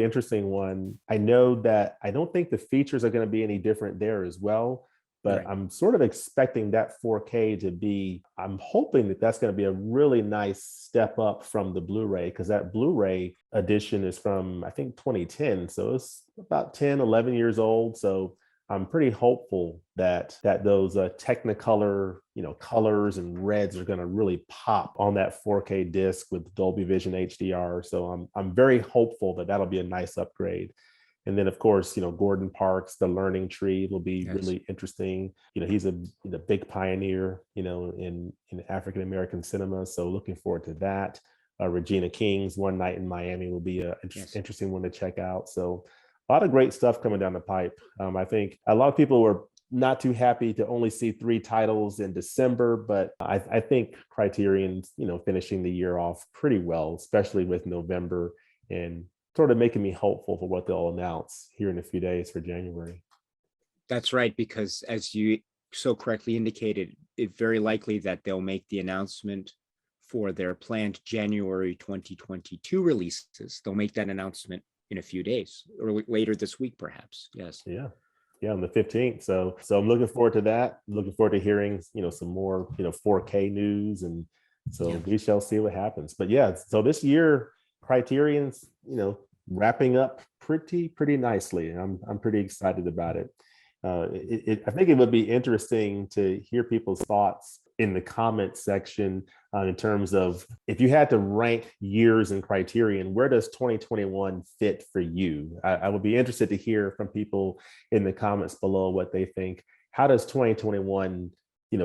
interesting one. I know that I don't think the features are going to be any different there as well, but Right. I'm sort of expecting that 4K to be, I'm hoping that that's going to be a really nice step up from the Blu-ray, because that Blu-ray edition is from, I think, 2010. So it's about 10, 11 years old. So I'm pretty hopeful that those Technicolor, colors and reds are going to really pop on that 4K disc with Dolby Vision HDR. So I'm very hopeful that that'll be a nice upgrade. And then, of course, Gordon Parks, The Learning Tree will be really interesting. He's a big pioneer, in African American cinema. So looking forward to that. Regina King's One Night in Miami will be an interesting one to check out. So a lot of great stuff coming down the pipe. I think a lot of people were not too happy to only see 3 titles in December, but I think Criterion's, finishing the year off pretty well, especially with November, and sort of making me hopeful for what they'll announce here in a few days for January. That's right, because as you so correctly indicated, it's very likely that they'll make the announcement for their planned January 2022 releases. They'll make that announcement in a few days or later this week, perhaps. Yes. Yeah, on the 15th. So I'm looking forward to that. I'm looking forward to hearing, some more, 4K news. And so we shall see what happens. But yeah, so this year, Criterion's, wrapping up pretty nicely. And I'm pretty excited about it. I think it would be interesting to hear people's thoughts in the comment section in terms of, if you had to rank years in Criterion, where does 2021 fit for you? I would be interested to hear from people in the comments below what they think. How does 2021,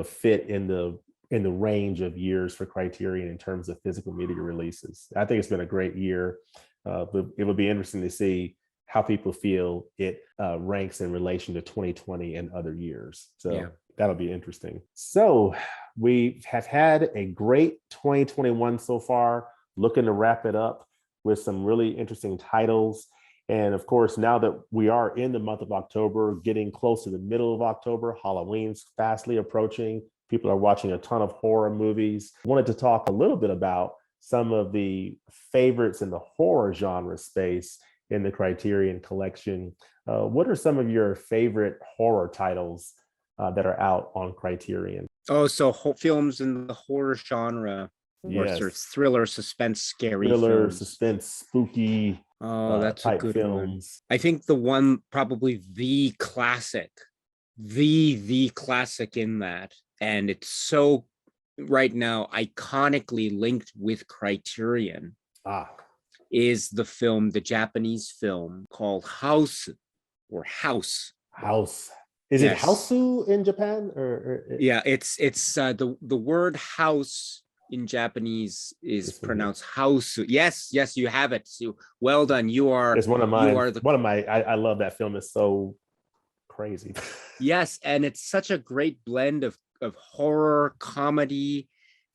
fit in the range of years for Criterion in terms of physical media releases? I think it's been a great year, but it would be interesting to see how people feel it ranks in relation to 2020 and other years. So that'll be interesting. So we have had a great 2021 so far, looking to wrap it up with some really interesting titles. And of course, now that we are in the month of October, getting close to the middle of October, Halloween's fastly approaching. People are watching a ton of horror movies. I wanted to talk a little bit about some of the favorites in the horror genre space in the Criterion Collection. What are some of your favorite horror titles that are out on Criterion? Oh, so films in the horror genre, or sort of thriller, suspense, scary films. Suspense, spooky. Oh, that's a good films. one. I think the one, probably the classic, the classic in that, and it's so right now iconically linked with Criterion, is the Japanese film called House, or House. Is it Hausu in Japan, or? Yeah, it's the word house in Japanese is pronounced house. Yes, you have it. So well done. It's one of my. I love that film. It's so crazy. Yes, and it's such a great blend of horror, comedy,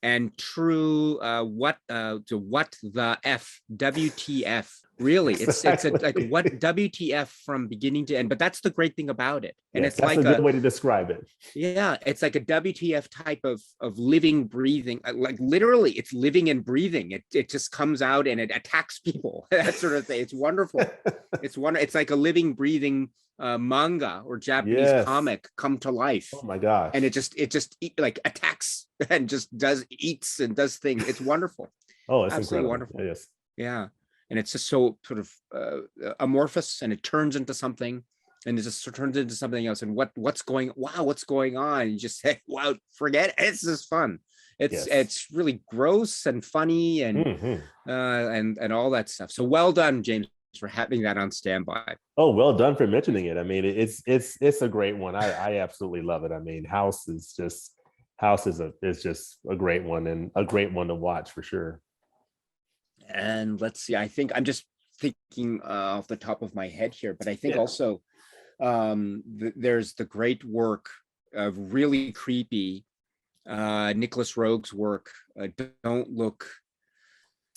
and true what the F, WTF, Really, it's a, like Exactly. what WTF from beginning to end. But that's the great thing about it. And Yes, it's that's a like good a, way to describe it. yeah, it's like a WTF type of living, breathing, like literally it's living and breathing. It just comes out and it attacks people, that sort of thing. It's wonderful. It's like a living, breathing manga or Japanese Yes. comic come to life. Oh my And gosh. it just like attacks and just eats and does things. It's wonderful. Oh, it's Absolutely incredible. wonderful. Yes. Yeah. And it's just so sort of amorphous, and it turns into something, and it just turns into something else. And what's going on? You just say, wow, forget it. It's just fun. Yes. It's really gross and funny Hmm. and all that stuff. So well done, James, for having that on standby. Oh, well done for mentioning it. I mean, it's a great one. I absolutely love it. I mean, House is just a great one, and a great one to watch for sure. And let's see, I think I'm just thinking off the top of my head here, but I think Yeah. also there's the great work of really creepy Nicholas Rogue's work, don't look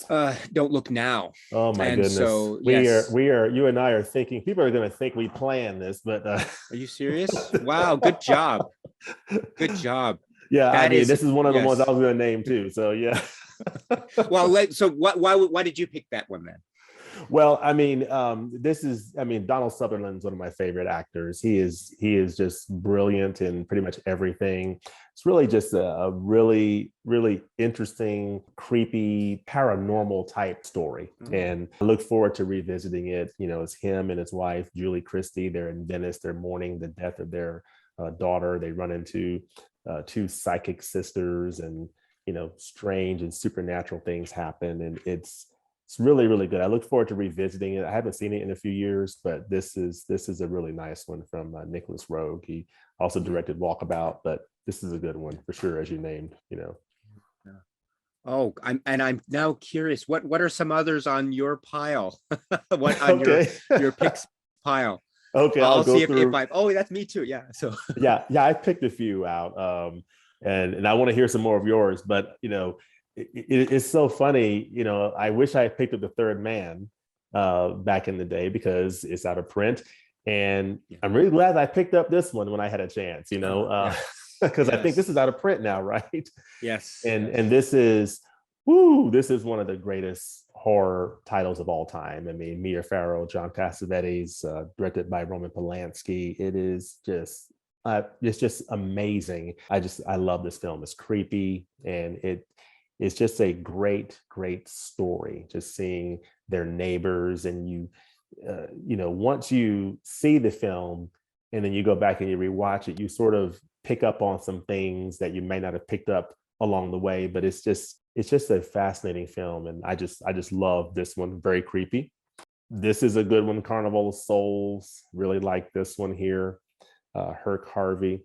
now. Oh my And goodness. so yes, You and I are thinking people are going to think we planned this, but are you serious? Wow, good job. Good job. yeah, I That mean, is, this is one of the ones I yes. was going to name too. So yeah. Well, so why did you pick that one then? Well, I mean, I mean, Donald Sutherland's one of my favorite actors. He is just brilliant in pretty much everything. It's really just a really, really interesting, creepy, paranormal type story. And I look forward to revisiting it. You know, it's him and his wife, Julie Christie. They're in Venice. They're mourning the death of their daughter. They run into two psychic sisters, and strange and supernatural things happen. And it's really, really good. I look forward to revisiting it. I haven't seen it in a few years, but this is a really nice one from Nicholas Rogue. He also directed Walkabout, but this is a good one for sure, as you named. Oh, I'm now curious. What are some others on your pile? What on Okay. your picks pile? Okay, I'll I'll go see if through. I. Oh, that's me too. Yeah. So Yeah, I picked a few out, and I want to hear some more of yours. But it's so funny. I wish I had picked up The Third Man back in the day because it's out of print, and yeah. I'm really glad I picked up this one when I had a chance. Yeah. Because I think this Yes. is out of print now, right? Yes. And this is one of the greatest horror titles of all time. I mean, Mia Farrow, John Cassavetes, directed by Roman Polanski. It's just amazing. I love this film. It's creepy, and it's just a great, great story. Just seeing their neighbors, and once you see the film, and then you go back and you rewatch it, you sort of pick up on some things that you may not have picked up along the way. But it's just a fascinating film, and I just love this one. Very creepy. This is a good one. Carnival Souls. Really like this one here. Herc Harvey.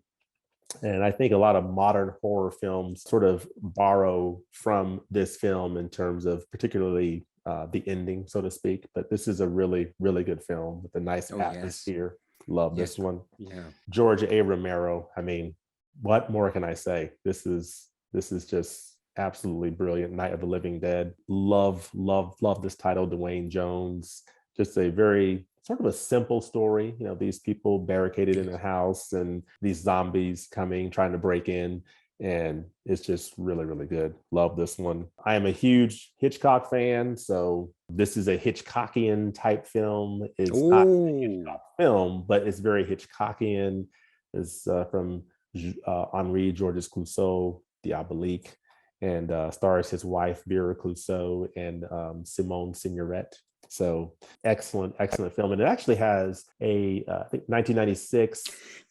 And I think a lot of modern horror films sort of borrow from this film in terms of particularly the ending, so to speak. But this is a really, really good film with a nice Oh yes. atmosphere. Love Yes. this one. Yeah. George A. Romero. I mean, what more can I say? This is just absolutely brilliant. Night of the Living Dead. Love, love, love this title. Dwayne Jones. Just a very sort of a simple story. These people barricaded in a house, and these zombies coming, trying to break in. And it's just really, really good. Love this one. I am a huge Hitchcock fan, so this is a Hitchcockian type film. It's not a Oh. Hitchcock film, but it's very Hitchcockian. It's from Henri Georges Clouseau, Diabolique, and stars his wife Vera Clouseau and Simone Signoret. So excellent, excellent film. And it actually has I think 1996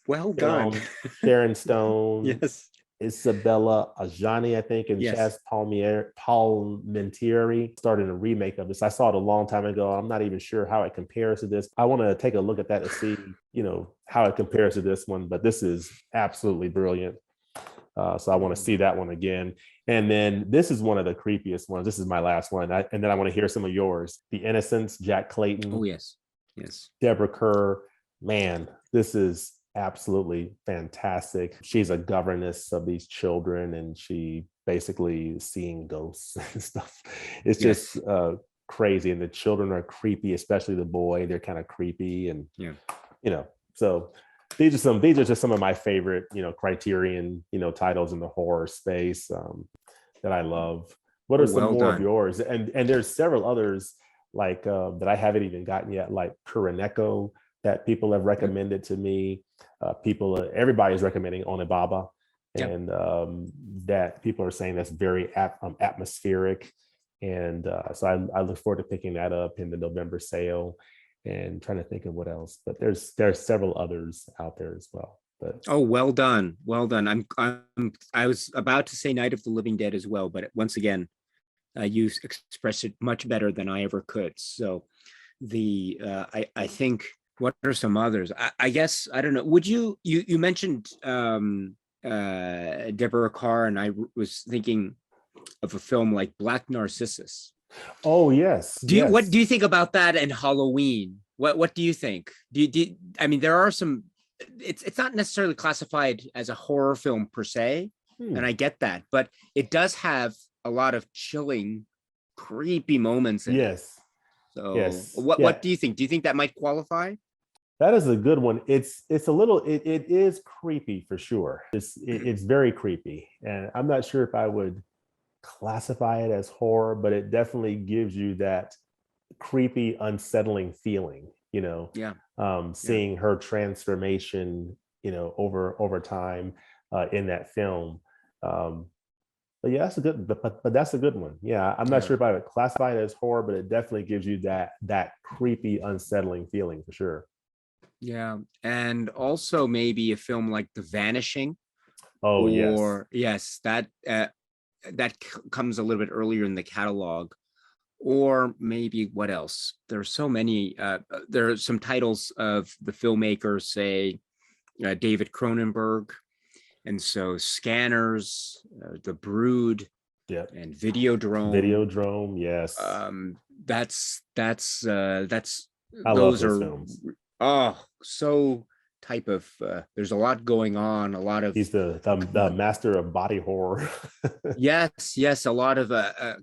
Well done. film. Sharon Stone, Yes. Isabella Adjani, I think, and Yes. Chaz Palminteri started a remake of this. I saw it a long time ago. I'm not even sure how it compares to this. I want to take a look at that to see, how it compares to this one. But this is absolutely brilliant. So I want to see that one again. And then this is one of the creepiest ones. This is my last one. And then I want to hear some of yours. The Innocents, Jack Clayton, Oh yes. Yes. Deborah Kerr. Man, this is absolutely fantastic. She's a governess of these children, and she basically is seeing ghosts and stuff. It's Yes. just crazy, and the children are creepy, especially the boy. They're kind of creepy, and Yeah. So these are just some of my favorite, Criterion, titles in the horror space, that I love. What Oh, are some well more of done. yours? And there's several others like that I haven't even gotten yet, like Kuroneko, that people have Yep. recommended to me. Everybody's recommending Onibaba, Yep. and that people are saying that's very atmospheric. And so I look forward to picking that up in the November sale, and trying to think of what else. But there's several others out there as well. But Oh, well done. Well done. I was about to say Night of the Living Dead as well, but once again, you expressed it much better than I ever could. So I think, what are some others? I guess, I don't know. Would you mentioned Deborah Carr, and I was thinking of a film like Black Narcissus. oh yes, What yes. do you think about that and Halloween? What do you think? I mean, there are some, it's not necessarily classified as a horror film per se, and Hmm. I get that, but it does have a lot of chilling, creepy moments in it. Yes, So yes, what yeah. do you think? Do you think that might qualify? That is a good one. It's a little, it is creepy for sure. It's very creepy, and I'm not sure if I would classify it as horror, but it definitely gives you that creepy, unsettling feeling. Yeah, yeah, Seeing her transformation, over time, in that film. Um, but yeah, that's a good, but that's a good one. Yeah, I'm not yeah. sure if I would classify it as horror, but it definitely gives you that creepy, unsettling feeling for sure. Yeah, and also maybe a film like The Vanishing, Oh yes. or yes, that comes a little bit earlier in the catalog. Or maybe what else? There are so many. There are some titles of the filmmakers, say David Cronenberg, and so Scanners, The Brood, Yep. and Videodrome. Videodrome, yes. That's I love those those are, films. oh, so type of, there's a lot going on, a lot of He's the master of body horror. yes, a lot of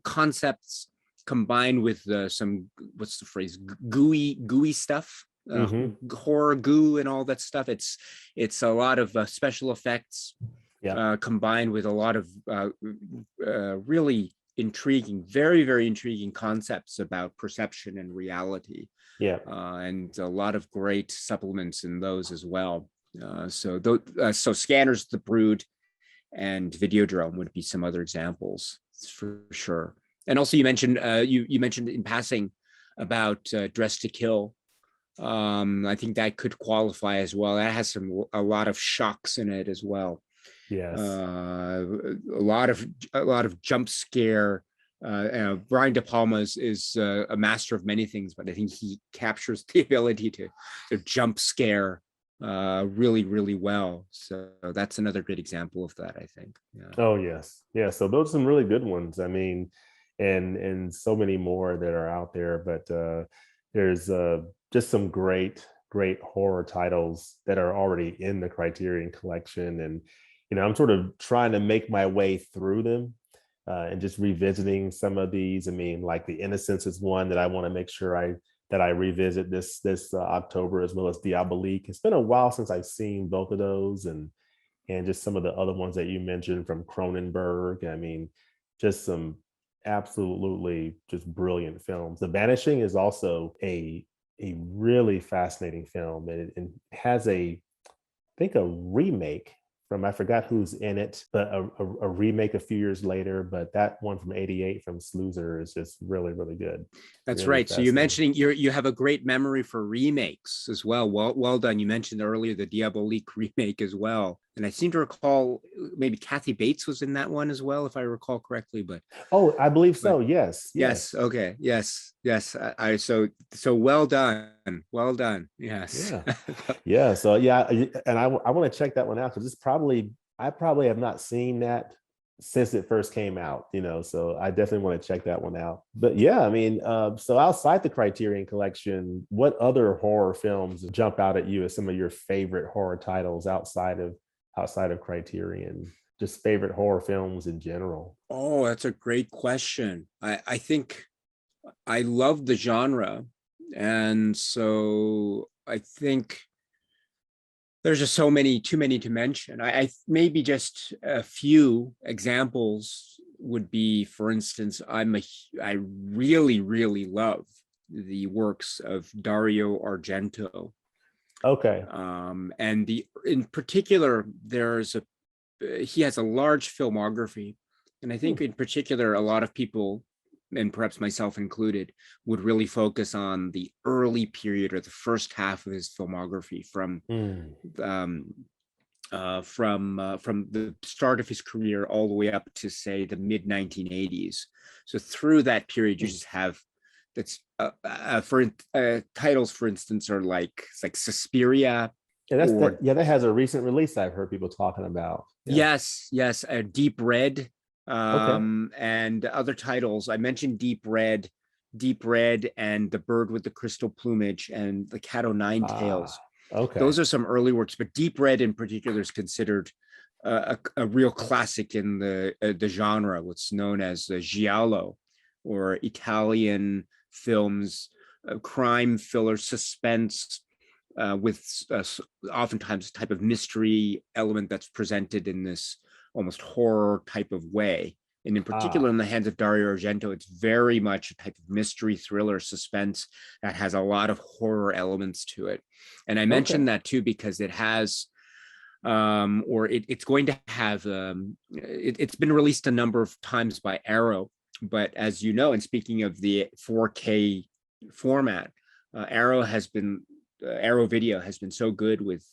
concepts combined with some, what's the phrase, gooey stuff, Hmm. horror goo and all that stuff. It's a lot of special effects Yeah. combined with a lot of really intriguing, very, very intriguing concepts about perception and reality, Yeah. and a lot of great supplements in those as well. So Scanners, The Brood, and Videodrome would be some other examples for sure. And also, you mentioned you mentioned in passing about Dress to Kill. I think that could qualify as well. That has a lot of shocks in it as well. Yes. A lot of jump scare. Brian De Palma is a master of many things, but I think he captures the ability to jump scare really, really well. So that's another great example of that, I think. Yeah. Oh yes. Yeah. So those are some really good ones. I mean, and so many more that are out there. But there's just some great horror titles that are already in the Criterion Collection, and I'm sort of trying to make my way through them, and just revisiting some of these. I mean, like The Innocence is one that I want to make sure I revisit this October, as well as Diabolique. It's been a while since I've seen both of those, and just some of the other ones that you mentioned from Cronenberg. I mean, just some absolutely just brilliant films. The Vanishing is also a really fascinating film, and it has I think a remake from, I forgot who's in it, but a remake a few years later. But that one from '88 from Sluicer is just really, really good. That's Really right. So you're fascinating. mentioning you have a great memory for remakes as well. Well done. You mentioned earlier the Diabolique remake as well, and I seem to recall maybe Kathy Bates was in that one as well, if I recall correctly. But Oh, I believe but so. Yes, yes, yes. okay, yes. So well done, well done. Yes. Yeah. Yeah. So yeah, and I want to check that one out, because I probably have not seen that since it first came out, so I definitely want to check that one out. But yeah, I mean, so outside the Criterion Collection, what other horror films jump out at you as some of your favorite horror titles outside of Criterion? Just favorite horror films in general. Oh, that's a great question. I think I love the genre. And so I think there's just so many, too many to mention. I maybe just a few examples would be, for instance, I really, really love the works of Dario Argento. Okay. And in particular, he has a large filmography. And I think in particular, a lot of people, and perhaps myself included, would really focus on the early period or the first half of his filmography from the start of his career all the way up to, say, the mid 1980s. So through that period, you just have titles, for instance, are like Suspiria. That has a recent release I've heard people talking about. Yeah. Yes, Deep Red. Okay. And other titles. I mentioned Deep Red, and The Bird with the Crystal Plumage, and The Cat O' Nine Tails. Okay. Those are some early works, but Deep Red in particular is considered a real classic in the genre, what's known as giallo, or Italian films, crime thriller, suspense, with oftentimes a type of mystery element that's presented in this almost horror type of way. And in particular, in the hands of Dario Argento, it's very much a type of mystery, thriller, suspense that has a lot of horror elements to it. And I mentioned that too because it has, it's going to have, it's been released a number of times by Arrow. But as you know, and speaking of the 4K format, Arrow Video has been so good with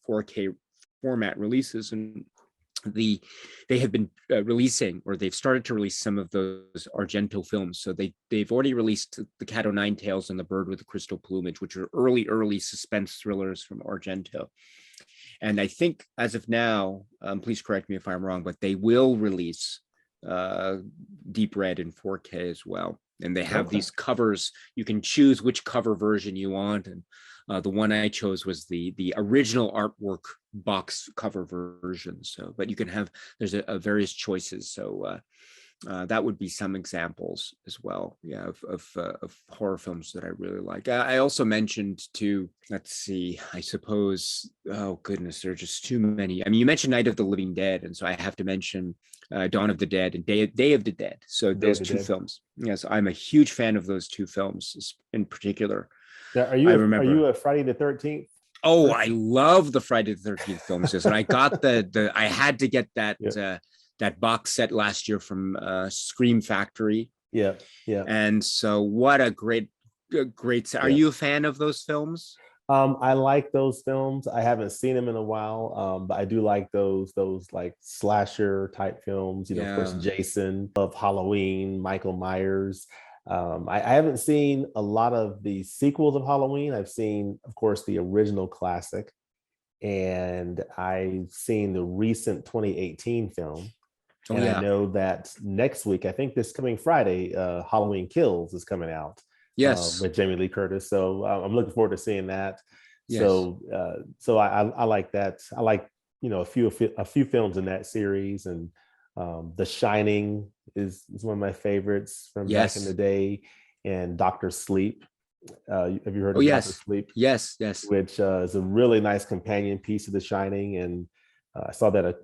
4K format releases, and they have been releasing, or they've started to release, some of those Argento films. So they've already released The Cat O' Nine Tails and The Bird with the Crystal Plumage, which are early suspense thrillers from Argento. And I think as of now, please correct me if I'm wrong, but they will release Deep Red in 4K as well. And they have these covers. You can choose which cover version you want. And the one I chose was the original artwork box cover version. So, but you can have, there's a various choices. So that would be some examples as well, yeah, of horror films that I really like. I also mentioned too, let's see, I suppose, oh goodness, there are just too many. I mean, you mentioned Night of the Living Dead, and so I have to mention Dawn of the Dead and Day of the Dead. So those two films, yes, I'm a huge fan of those two films in particular. Now, are you a Friday the 13th? Oh, I love the Friday the 13th films. Yes, and I got I had to get that that box set last year from Scream Factory. Yeah. And so, what a great set. Are you a fan of those films? I like those films. I haven't seen them in a while, but I do like those like slasher type films. You know, of course, Jason, of Halloween, Michael Myers. I haven't seen a lot of the sequels of Halloween. I've seen, of course, the original classic, and I've seen the recent 2018 film. I know that next week, I think this coming Friday, Halloween Kills is coming out. Yes, with Jamie Lee Curtis. So I'm looking forward to seeing that. Yes. So I like that. I like, you know, a few films in that series, and The Shining is one of my favorites from back in the day, and Doctor Sleep. Have you heard of Doctor Sleep? Yes. Which is a really nice companion piece of The Shining, and I saw that I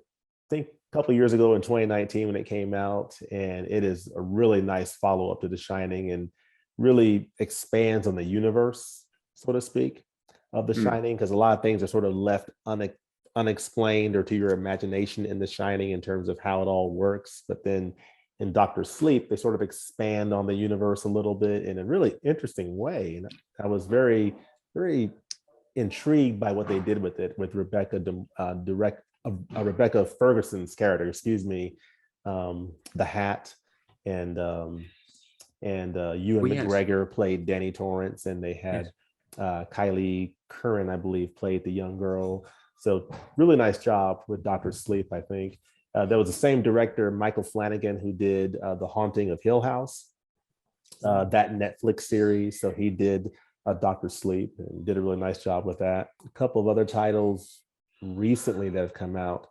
think a couple of years ago in 2019 when it came out, and it is a really nice follow-up to The Shining, and really expands on the universe, so to speak, of The Shining, because a lot of things are sort of left unexplained or to your imagination in The Shining in terms of how it all works. But then in Doctor Sleep, they sort of expand on the universe a little bit in a really interesting way. And I was very, very intrigued by what they did with it, with Rebecca Ferguson's character, the Hat, and Ewan McGregor played Danny Torrance, and they had Kylie Curran, I believe, played the young girl. So really nice job with Dr. Sleep, I think. That was the same director, Michael Flanagan, who did The Haunting of Hill House, that Netflix series. So he did Dr. Sleep and did a really nice job with that. A couple of other titles recently that have come out.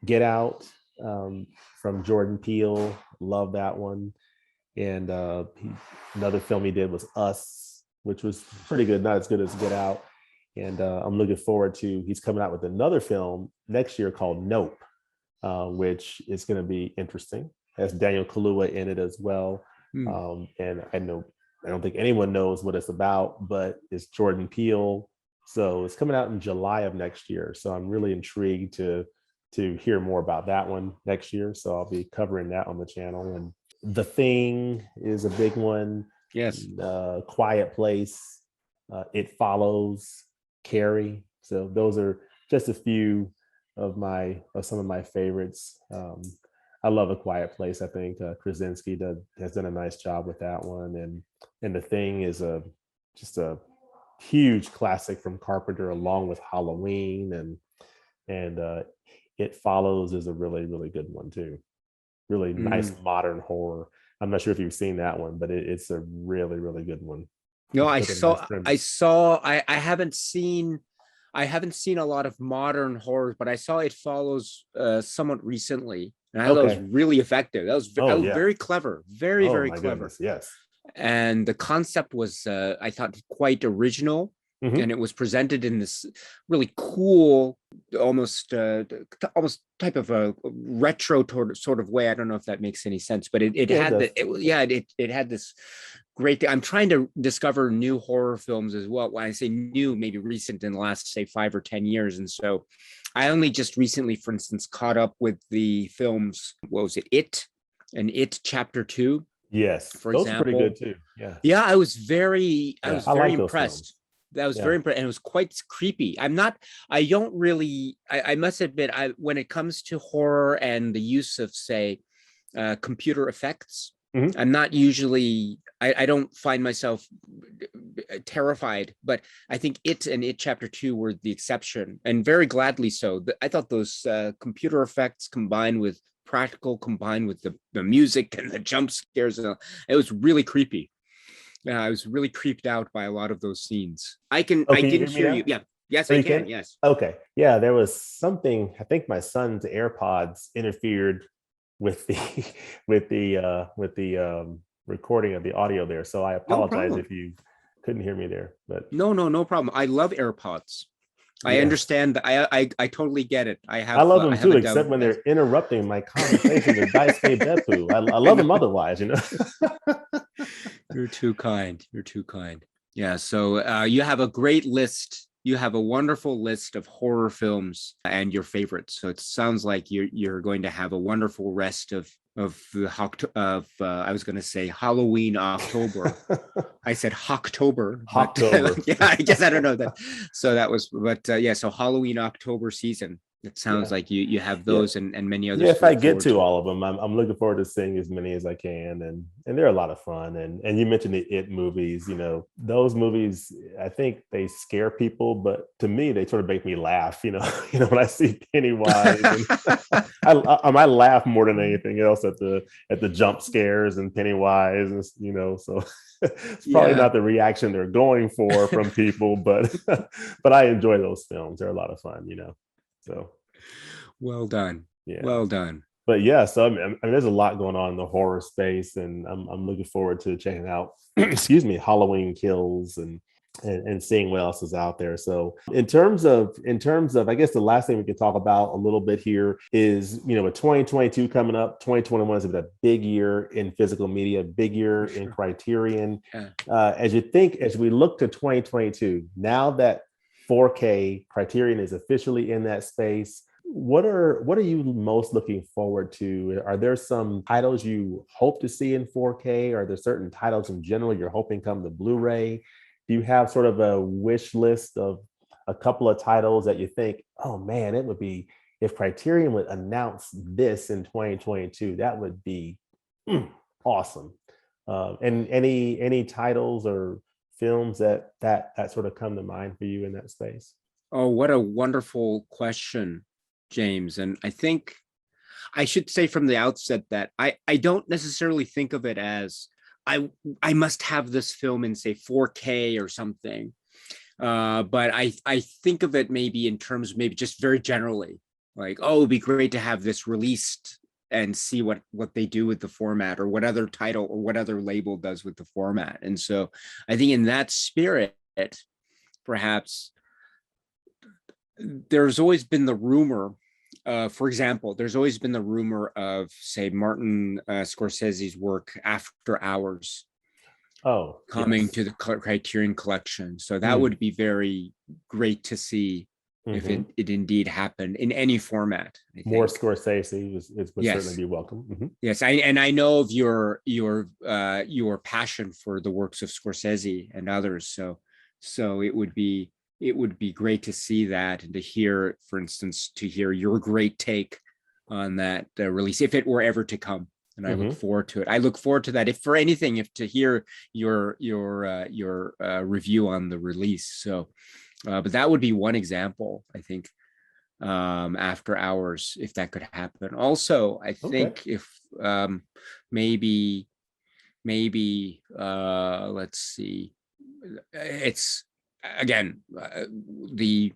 Get Out, from Jordan Peele, love that one. And another film he did was Us, which was pretty good, not as good as Get Out. And I'm looking forward to, he's coming out with another film next year called Nope, which is going to be interesting. Has Daniel Kaluuya in it as well. And I don't think anyone knows what it's about, but it's Jordan Peele. So it's coming out in July of next year. So I'm really intrigued to hear more about that one next year. So I'll be covering that on the channel. And The Thing is a big one. Yes. Quiet Place, It Follows, Carrie. So those are just a few of some of my favorites. I love A Quiet Place. I think Krasinski has done a nice job with that one, and The Thing is just a huge classic from Carpenter, along with Halloween, and It Follows is a really, really good one too. Really nice modern horror. I'm not sure if you've seen that one, but it's a really, really good one. No, I haven't seen a lot of modern horror, but I saw It Follows somewhat recently. And I thought it was really effective. That was very clever, very clever. Goodness, yes. And the concept was, I thought, quite original. And it was presented in this really cool, almost type of a retro sort of way. I don't know if that makes any sense, but it had this great thing. I'm trying to discover new horror films as well. When I say new, maybe recent in the last, say, 5 or 10 years. And so I only just recently, for instance, caught up with the films. What was it? It and It Chapter 2. Yes, for those example. are pretty good too. Yeah. Yeah, I was very impressed. That was very impressive, and it was quite creepy. I must admit, when it comes to horror and the use of, say, computer effects, I'm not usually, I don't find myself terrified, but I think It and It Chapter 2 were the exception, and very gladly so. I thought those computer effects combined with the music and the jump scares, it was really creepy. Yeah, I was really creeped out by a lot of those scenes. I didn't hear you. Yeah. Yes, I can. Yes. Okay. Yeah, there was something. I think my son's AirPods interfered with the recording of the audio there. So I apologize if you couldn't hear me there. But no problem. I love AirPods. I understand. I totally get it. I love them too, except when they're interrupting my conversation with Daisuke Beppu. I love them otherwise, You're too kind. You're too kind. Yeah. So you have a great list. You have a wonderful list of horror films and your favorites. So it sounds like you're going to have a wonderful rest of I was going to say Halloween October. I said Hocktober. Yeah, I guess I don't know that. So that was, but so Halloween October season. It sounds like you have those and many others. Yeah, if I get to all of them, I'm looking forward to seeing as many as I can, and they're a lot of fun. And you mentioned the It movies. Those movies, I think they scare people, but to me, they sort of make me laugh. When I see Pennywise, I laugh more than anything else at the jump scares and Pennywise, and so it's probably not the reaction they're going for from people, but I enjoy those films. They're a lot of fun. So well done. Yeah. Well done. But yeah, so I mean, there's a lot going on in the horror space, and I'm looking forward to checking out Halloween Kills and seeing what else is out there. So in terms of I guess the last thing we can talk about a little bit here is, with 2022 coming up, 2021 has been a big year in physical media, big year in Criterion. As we look to 2022, now that 4K Criterion is officially in that space, what are you most looking forward to? Are there some titles you hope to see in 4K? Are there certain titles in general you're hoping come to Blu-ray? Do you have sort of a wish list of a couple of titles that you think, oh man, it would be, if Criterion would announce this in 2022, that would be awesome. And any titles or films that sort of come to mind for you in that space? Oh, what a wonderful question, James. And I think I should say from the outset that I don't necessarily think of it as I must have this film in, say, 4K or something. But I think of it maybe in terms of maybe just very generally, like, oh, it'd be great to have this released and see what they do with the format, or what other title or what other label does with the format. And so I think in that spirit, perhaps there's always been the rumor, for example, there's always been the rumor of, say, Martin Scorsese's work After Hours coming to the Criterion Collection. So that would be very great to see if it indeed happened in any format. More Scorsese would certainly be welcome. Yes, I know of your passion for the works of Scorsese and others. So it would be great to see that, and to hear, for instance, your great take on that release, if it were ever to come. And I look forward to it. I look forward to that, if for anything, if to hear your review on the release. So, but that would be one example, I think, After Hours, if that could happen. Also, I think if maybe let's see, it's again the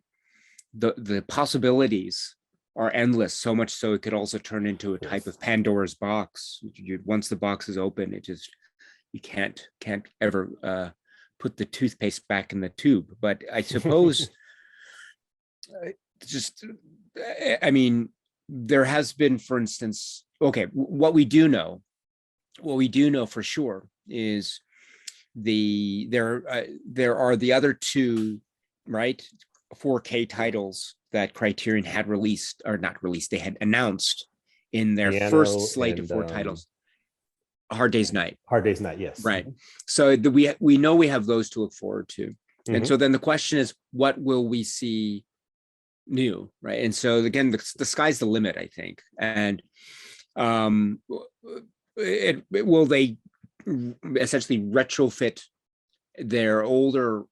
possibilities are endless, so much so it could also turn into a type of Pandora's box. Once the box is open, you can't ever put the toothpaste back in the tube. But I suppose there has been, for instance, what we do know for sure is there are the other two, right, 4K titles that Criterion had released, or not released, they had announced in their first slate of 4 titles. Hard Day's Night, yes. Right. So we know we have those to look forward to. And so then the question is, what will we see new, right? And so again, the sky's the limit, I think. And will they essentially retrofit their older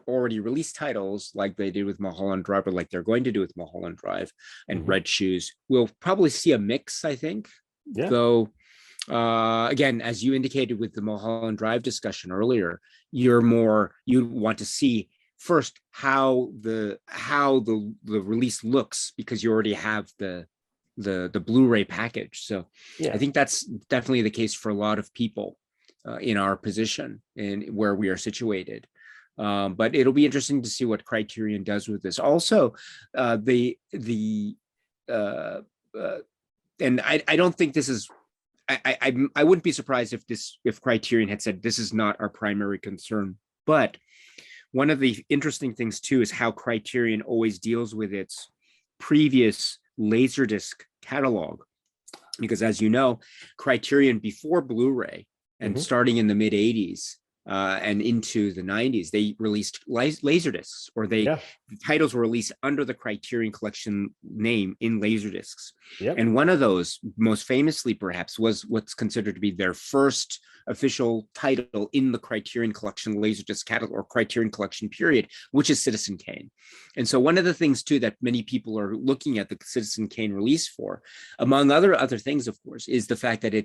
already released titles like they did with Mulholland Drive, or like they're going to do with Mulholland Drive and Red Shoes? We'll probably see a mix, I think. Though again, as you indicated with the Mulholland Drive discussion earlier, you want to see first how the release looks, because you already have the Blu-ray package. So I think that's definitely the case for a lot of people in our position and where we are situated. But it'll be interesting to see what Criterion does with this. Also, and I don't think this is. I wouldn't be surprised if Criterion had said this is not our primary concern. But one of the interesting things too is how Criterion always deals with its previous Laserdisc catalog, because as you know, Criterion before Blu-ray and starting in the mid 80s and into the 90s, they released Laserdiscs, or the titles were released under the Criterion Collection name in Laserdiscs. And one of those, most famously perhaps, was what's considered to be their first official title in the Criterion Collection Laserdisc catalog, or Criterion Collection period, which is Citizen Kane. And so one of the things too that many people are looking at the Citizen Kane release for, among other things, of course, is the fact that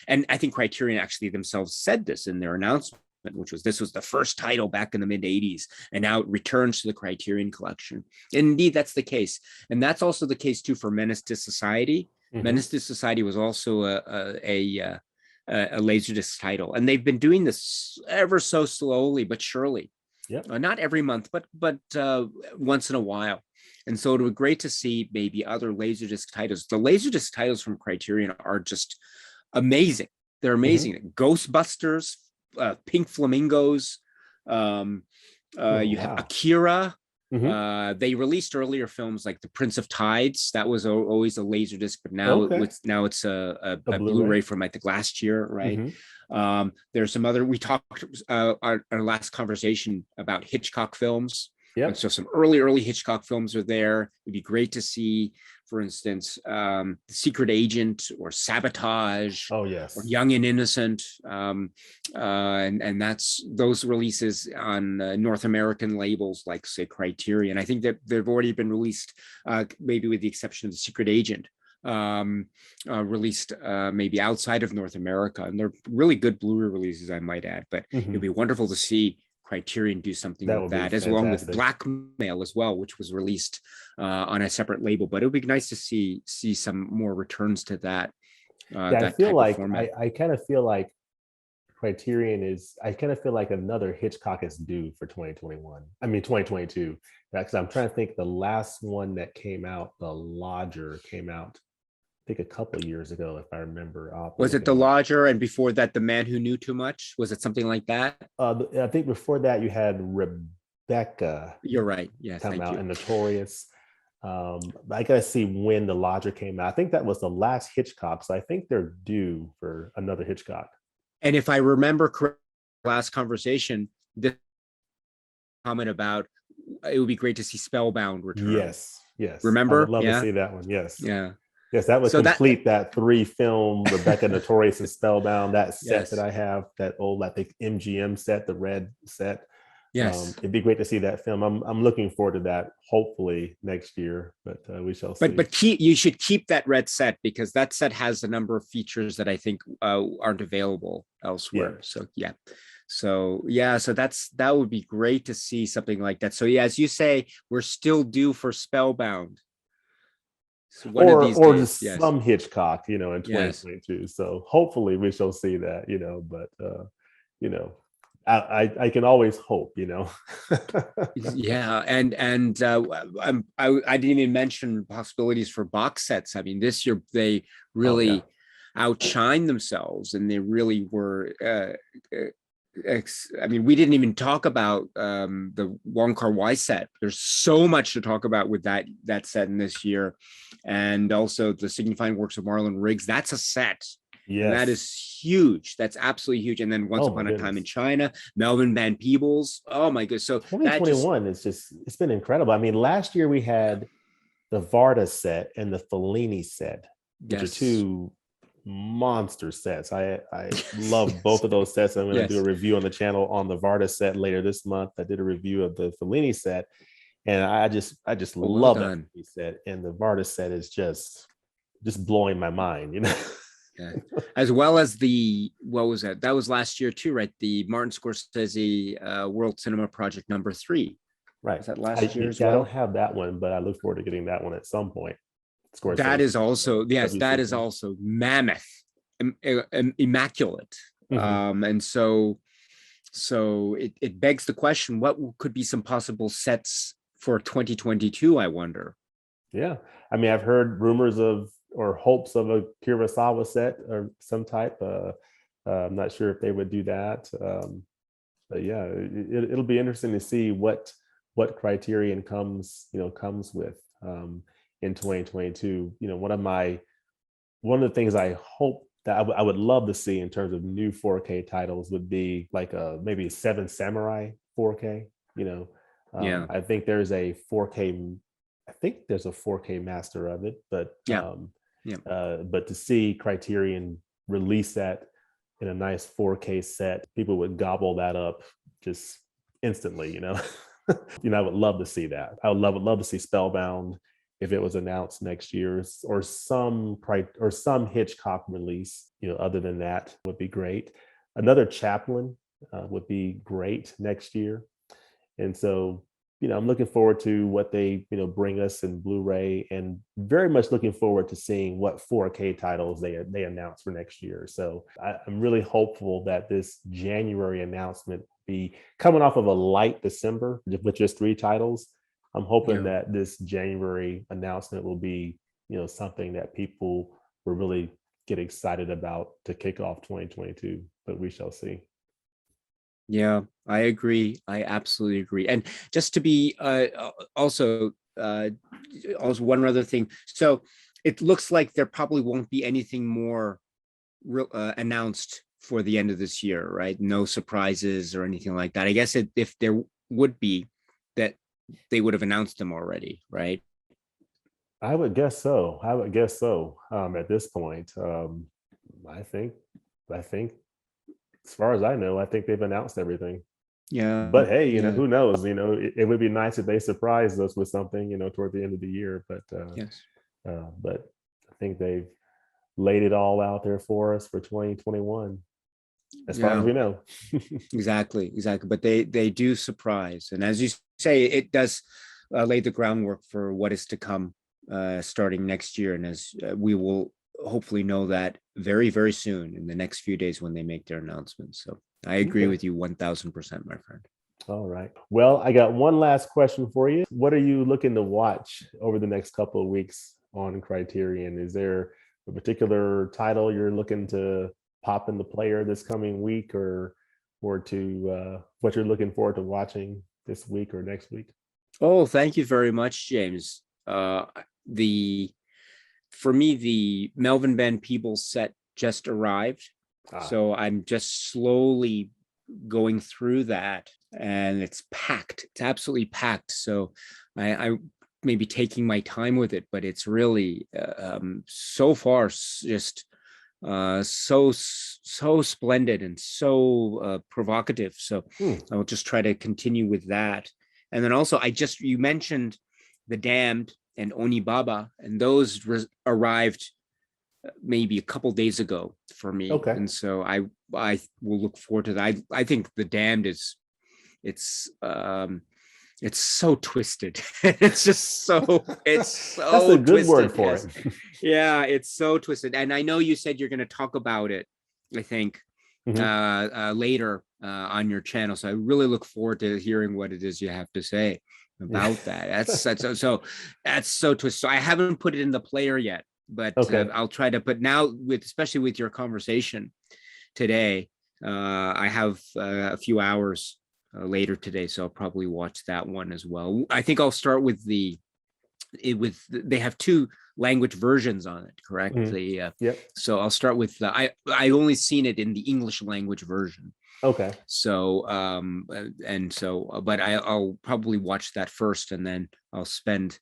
and I think Criterion actually themselves said this in their announcement, which was this was the first title back in the mid 80s, and now it returns to the Criterion Collection. And indeed, that's the case. And that's also the case too for Menace to Society. Menace to Society was also a Laserdisc title, and they've been doing this ever so slowly but surely. Not every month, but once in a while. And so it would be great to see maybe other Laserdisc titles. The Laserdisc titles from Criterion are just amazing. They're amazing. Ghostbusters, Pink Flamingos, you have Akira. They released earlier films like The Prince of Tides. That was always a Laserdisc, but now it's a Blu-ray from I think last year, right? There's some other. We talked our last conversation about Hitchcock films. And so some early Hitchcock films are there. It'd be great to see, for instance, The Secret Agent or Sabotage, or Young and Innocent. And that's those releases on North American labels like, say, Criterion. I think that they've already been released, maybe with the exception of The Secret Agent, released maybe outside of North America. And they're really good Blu-ray releases, I might add. But it'd be wonderful to see Criterion do something like that, as along with Blackmail as well, which was released on a separate label. But it would be nice to see some more returns to that. Yeah, I that feel type of like format. I kind of feel like Criterion is, I kind of feel like another Hitchcock is due for 2021. I mean 2022. Because I'm trying to think, the last one that came out, The Lodger, came out I think a couple of years ago, if I remember. I'll have to Was look it it The up. Lodger, and before that, The Man Who Knew Too Much? Was it something like that? I think before that you had Rebecca You're right. Yes, come thank out you. and Notorious. I gotta see when The Lodger came out. I think that was the last Hitchcock, so I think they're due for another Hitchcock. And if I remember correctly, last conversation, this comment about it would be great to see Spellbound return. Yes, yes, I would Remember? love to Yeah, see that one. Yes, yeah. yes, that would So that, complete that three film Rebecca Notorious and Spellbound. That set that yes, I have, that old, I think, MGM set, the red set. yes. It'd be great to see that film. I'm looking forward to that. Hopefully next year, but we shall But see. you should keep that red set, because that set has a number of features that I think aren't available Yeah. elsewhere. So yeah. So yeah, so that would be great to see something like that. So yeah, as you say, we're still due for Spellbound. So one of these Or days, just yes, some Hitchcock, in yes. 2022. So hopefully we shall see that, but you know, I can always hope. Yeah, and I didn't even mention possibilities for box sets. I mean, this year they Oh yeah. really outshined themselves, and they really were. I mean, we didn't even talk about the Wong Kar-wai set. There's so much to talk about with that set in this year, and also the Signifying Works of Marlon Riggs. That's a set. And that Yes. is huge. That's absolutely huge. And then Once Oh my Upon a Time in goodness. China, Melvin Van Peebles. Oh my goodness. So that just, 2021 is it's been incredible. I mean, last year we yeah, had the Varda set and the Fellini set, which are yes. two monster sets. I Yes, love yes, both of those sets. I'm going to do a yes. review on the channel on the Varda set later this month. I did a review of the Fellini set, and I just Oh, well love that done. Fellini set, and the Varda set is just blowing my mind. Yeah. As well as what was that? That was last year too, right? The Martin Scorsese World Cinema Project #3. Right. Was that last year as I don't well? have that one, but I look forward to getting that one at some point. That Scorsese, is also, yes, that is WCP. also mammoth, immaculate. Mhm. And so it begs the question, what could be some possible sets for 2022, I wonder? Yeah. I mean, I've heard rumors of or hopes of a Kurosawa set or some type. I'm not sure if they would do that. But yeah, it'll be interesting to see what Criterion comes with in 2022. One of the things I hope that I would love to see in terms of new 4K titles would be like a maybe Seven Samurai 4K. Yeah, I think there's a 4K. I think there's a 4K master of it, yeah, yeah. but to see Criterion release that in a nice 4K set, people would gobble that up just instantly. I would love to see that. I would love to see Spellbound if it was announced next year, or some Hitchcock release. Other than that would be great. Another Chaplin would be great next year. And so, I'm looking forward to what they, bring us in Blu-ray, and very much looking forward to seeing what 4K titles they announce for next year. So I'm really hopeful that this January announcement be coming off of a light December with just three titles. I'm hoping Yeah. that this January announcement will be, something that people will really get excited about to kick off 2022, but we shall see. Yeah, I agree. I absolutely agree. And just to be also one other thing. So it looks like there probably won't be anything more announced for the end of this year, right? No surprises or anything like that. I guess if there would be, that they would have announced them already, right? I would guess so. At this point, I think, I think, as far as I know, I think they've announced everything. Yeah, But hey, yeah, who knows? It would be nice if they surprised us with something, toward the end of the year. yes. But I think they've laid it all out there for us for 2021, as far as Yeah, we know. exactly, exactly. But they do surprise, and as you say, it does lay the groundwork for what is to come starting next year, and as we will hopefully know that very, very soon in the next few days when they make their announcements. So I agree Okay. with you 1000%, my friend. All right. Well, I got one last question for you. What are you looking to watch over the next couple of weeks on Criterion? Is there a particular title you're looking to pop in the player this coming week, or to what you're looking forward to watching this week or next week? Oh, thank you very much, James. The For me, the Melvin Van Peebles set just arrived. Ah, So I'm just slowly going through that, and it's packed. It's absolutely packed. So I may be taking my time with it, but it's really so far just so splendid and so provocative. So hmm, I'll just try to continue with that. And then also, you mentioned The Damned and Onibaba, and those arrived maybe a couple days ago for me, okay. and so I will look forward to that. I think The Damned is it's um it's so twisted. It's That's a so good word twisted. for Yes, it. yeah, it's so twisted. And I know you said you're going to talk about it, I think, Mhm. later on your channel. So I really look forward to hearing what it is you have to say Yeah. about that. That's so twisted. So I haven't put it in the player yet, but Okay. I'll try to. But now, especially with your conversation today, I have a few hours later today, so I'll probably watch that one as well. I think I'll start with they have two language versions on it, correct? Mhm. Yep. So I'll start with I only seen it in the English language version. Okay. So but I'll probably watch that first, and then I'll spend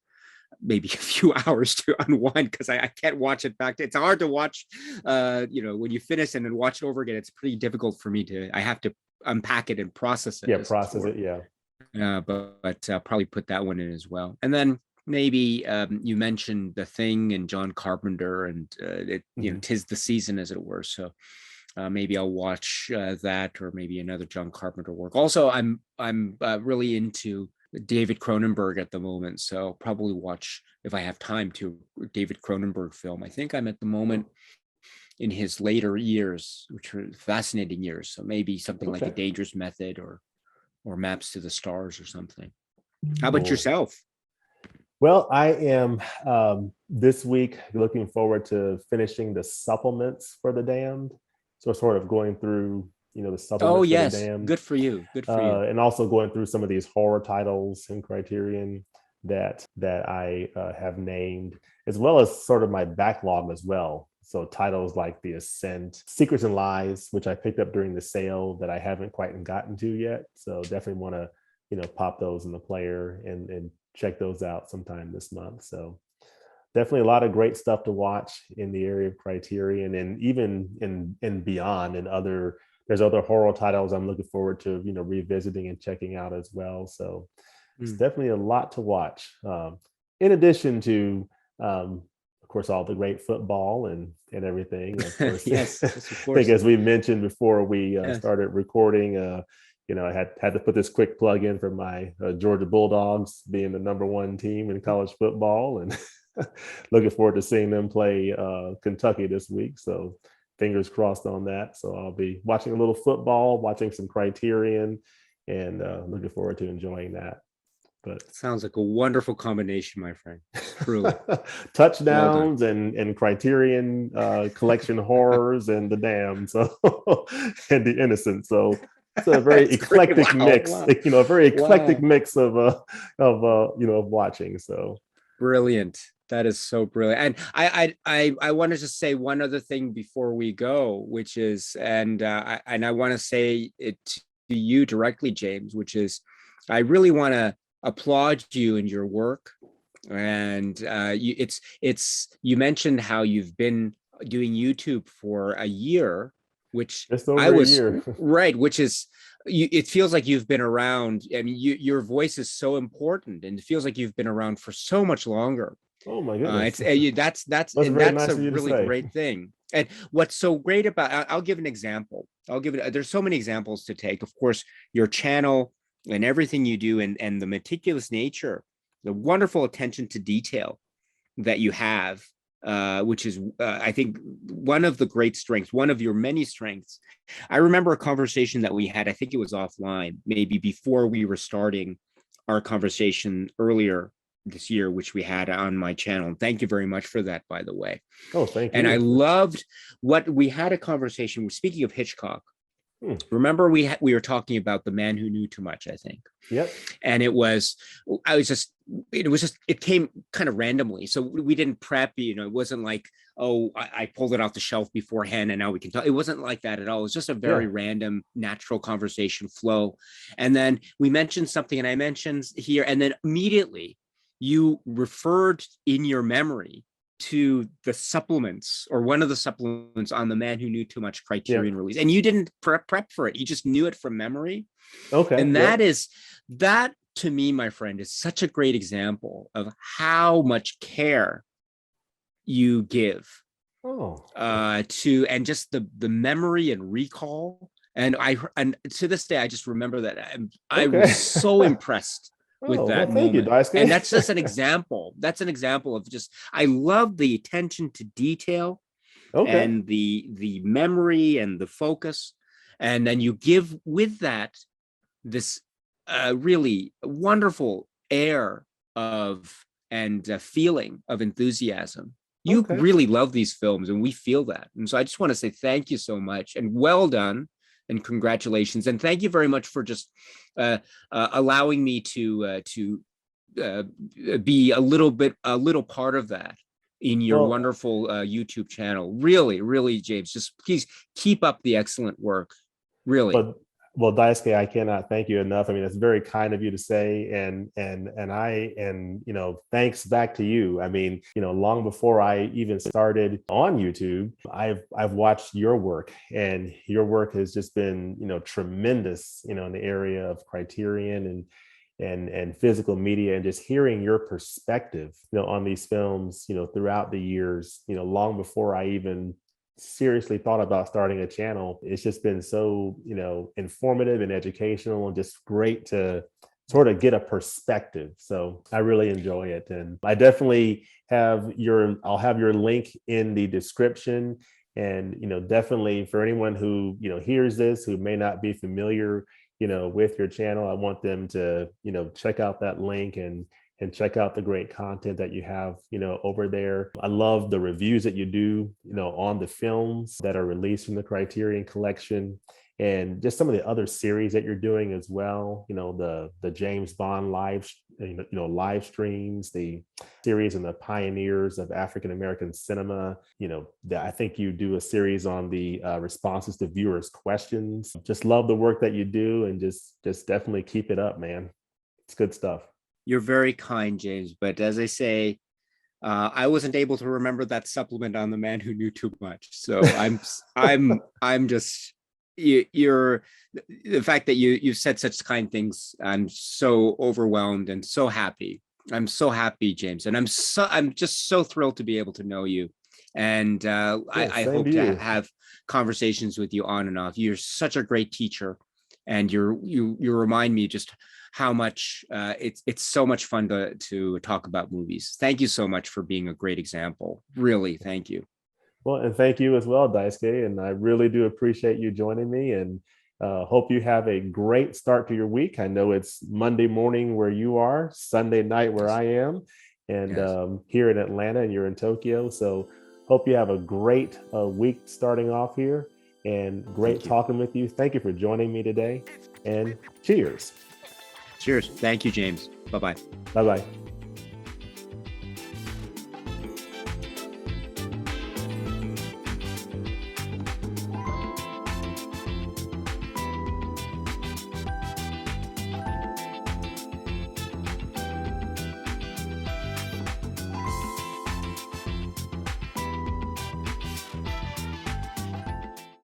maybe a few hours to unwind, because I can't watch it back. It's hard to watch, when you finish and then watch it over again. It's pretty difficult for me I have to unpack it and process it, Yeah. as it Process were. it. Yeah. But probably put that one in as well. And then maybe you mentioned The Thing and John Carpenter, and Mhm. 'tis the season, as it were. So maybe I'll watch that, or maybe another John Carpenter work. Also, I'm really into David Cronenberg at the moment, so I'll probably watch, if I have time, to David Cronenberg film. I think I'm at the moment in his later years, which are fascinating years. So maybe something like A Okay. Dangerous Method, or Maps to the Stars, or something. How about Cool. yourself? Well, I am this week looking forward to finishing the supplements for The Damned. So sort of going through, the Oh supplements for The yes, Damned, good for you. Good for you. and also going through some of these horror titles in Criterion that I have named, as well as sort of my backlog as well. So titles like The Ascent, Secrets and Lies, which I picked up during the sale that I haven't quite gotten to yet. So definitely want to, pop those in the player and check those out sometime this month. So definitely a lot of great stuff to watch in the area of Criterion, and even in beyond, and there's other horror titles I'm looking forward to revisiting and checking out as well. So it's Mm. definitely a lot to watch, in addition to of course all the great football and everything. Of course, Yes, yes, of I think course. as we mentioned before we Yes. started recording, I had to put this quick plug in for my Georgia Bulldogs being the number one team in college football, and looking forward to seeing them play Kentucky this week. So fingers crossed on that. So I'll be watching a little football, watching some Criterion, and looking forward to enjoying that. But Sounds like a wonderful combination, my friend. Truly. Well done. touchdowns and Criterion Collection horrors and The Dam, so and The Innocent. So it's a very That's great. eclectic Wow. mix, Wow. a very eclectic Wow. mix of watching. So Brilliant. That is so brilliant. And I wanted to say one other thing before we go, which is, and I want to say it to you directly, James, which is, I really want to applaud you and your work. And you mentioned how you've been doing YouTube for a year, which just I over a was year. right, which is, it feels like you've been around. I mean, your voice is so important, and it feels like you've been around for so much longer. Oh my goodness, that's And very that's nice a of you to really say. great thing. And what's so great about, I'll give an example. There's so many examples to take. Of course, your channel and everything you do, and the meticulous nature, the wonderful attention to detail that you have which is, I think, one of the great strengths, one of your many strengths. I remember a conversation that we had, I think it was offline, maybe before we were starting our conversation earlier this year, which we had on my channel. Thank you very much for that, by the way. Oh, thank you. And I loved what we had a conversation. Speaking of Hitchcock, remember we were talking about The Man Who Knew Too Much, I think. Yep. And it came kind of randomly. So we didn't prep, it wasn't like, oh, I pulled it off the shelf beforehand and now we can talk. It wasn't like that at all. It was just a very random, natural conversation flow. And then we mentioned something and I mentioned here, and then immediately you referred in your memory to the supplements, or one of the supplements on The Man Who Knew Too Much Criterion release. And you didn't prep for it. You just knew it from memory. Okay. And that to me, my friend, is such a great example of how much care you give to, and just the memory and recall. And to this day, I just remember that I was so impressed with that moment. Thank you, Daisuke. And that's just an example. That's an example of just, I love the attention to detail and the memory and the focus. And then you give with that this really wonderful air of and feeling of enthusiasm. You really love these films, and we feel that. And so I just want to say thank you so much, and well done, and congratulations. And thank you very much for just allowing me to be a little part of that in your wonderful YouTube channel. Really, really, James, just please keep up the excellent work. Really. Well, Daisuke, I cannot thank you enough. I mean, it's very kind of you to say, and thanks back to you. I mean, long before I even started on YouTube, I've watched your work, and your work has just been, tremendous, in the area of Criterion and physical media, and just hearing your perspective, on these films, throughout the years, long before I even seriously thought about starting a channel. It's just been so, informative and educational, and just great to sort of get a perspective. So I really enjoy it. And I definitely I'll have your link in the description. And, definitely for anyone who, hears this, who may not be familiar, with your channel, I want them to, check out that link and check out the great content that you have, over there. I love the reviews that you do, on the films that are released from the Criterion Collection, and just some of the other series that you're doing as well. The James Bond live streams, the series on the pioneers of African American cinema. I think you do a series on the responses to viewers' questions. Just love the work that you do, and just definitely keep it up, man. It's good stuff. You're very kind, James. But as I say, I wasn't able to remember that supplement on The Man Who Knew Too Much. So I'm just, you're the fact that you said such kind things. I'm so overwhelmed and so happy. I'm so happy, James, and I'm just so thrilled to be able to know you. And I hope to have conversations with you on and off. You're such a great teacher, and you remind me just how much it's so much fun to talk about movies. Thank you so much for being a great example. Really, thank you. Well, and thank you as well, Daisuke. And I really do appreciate you joining me, and hope you have a great start to your week. I know it's Monday morning where you are, Sunday night where I am, and here in Atlanta, and you're in Tokyo. So hope you have a great week starting off here, and great talking with you. Thank you for joining me today, and cheers. Cheers. Thank you, James. Bye-bye. Bye-bye.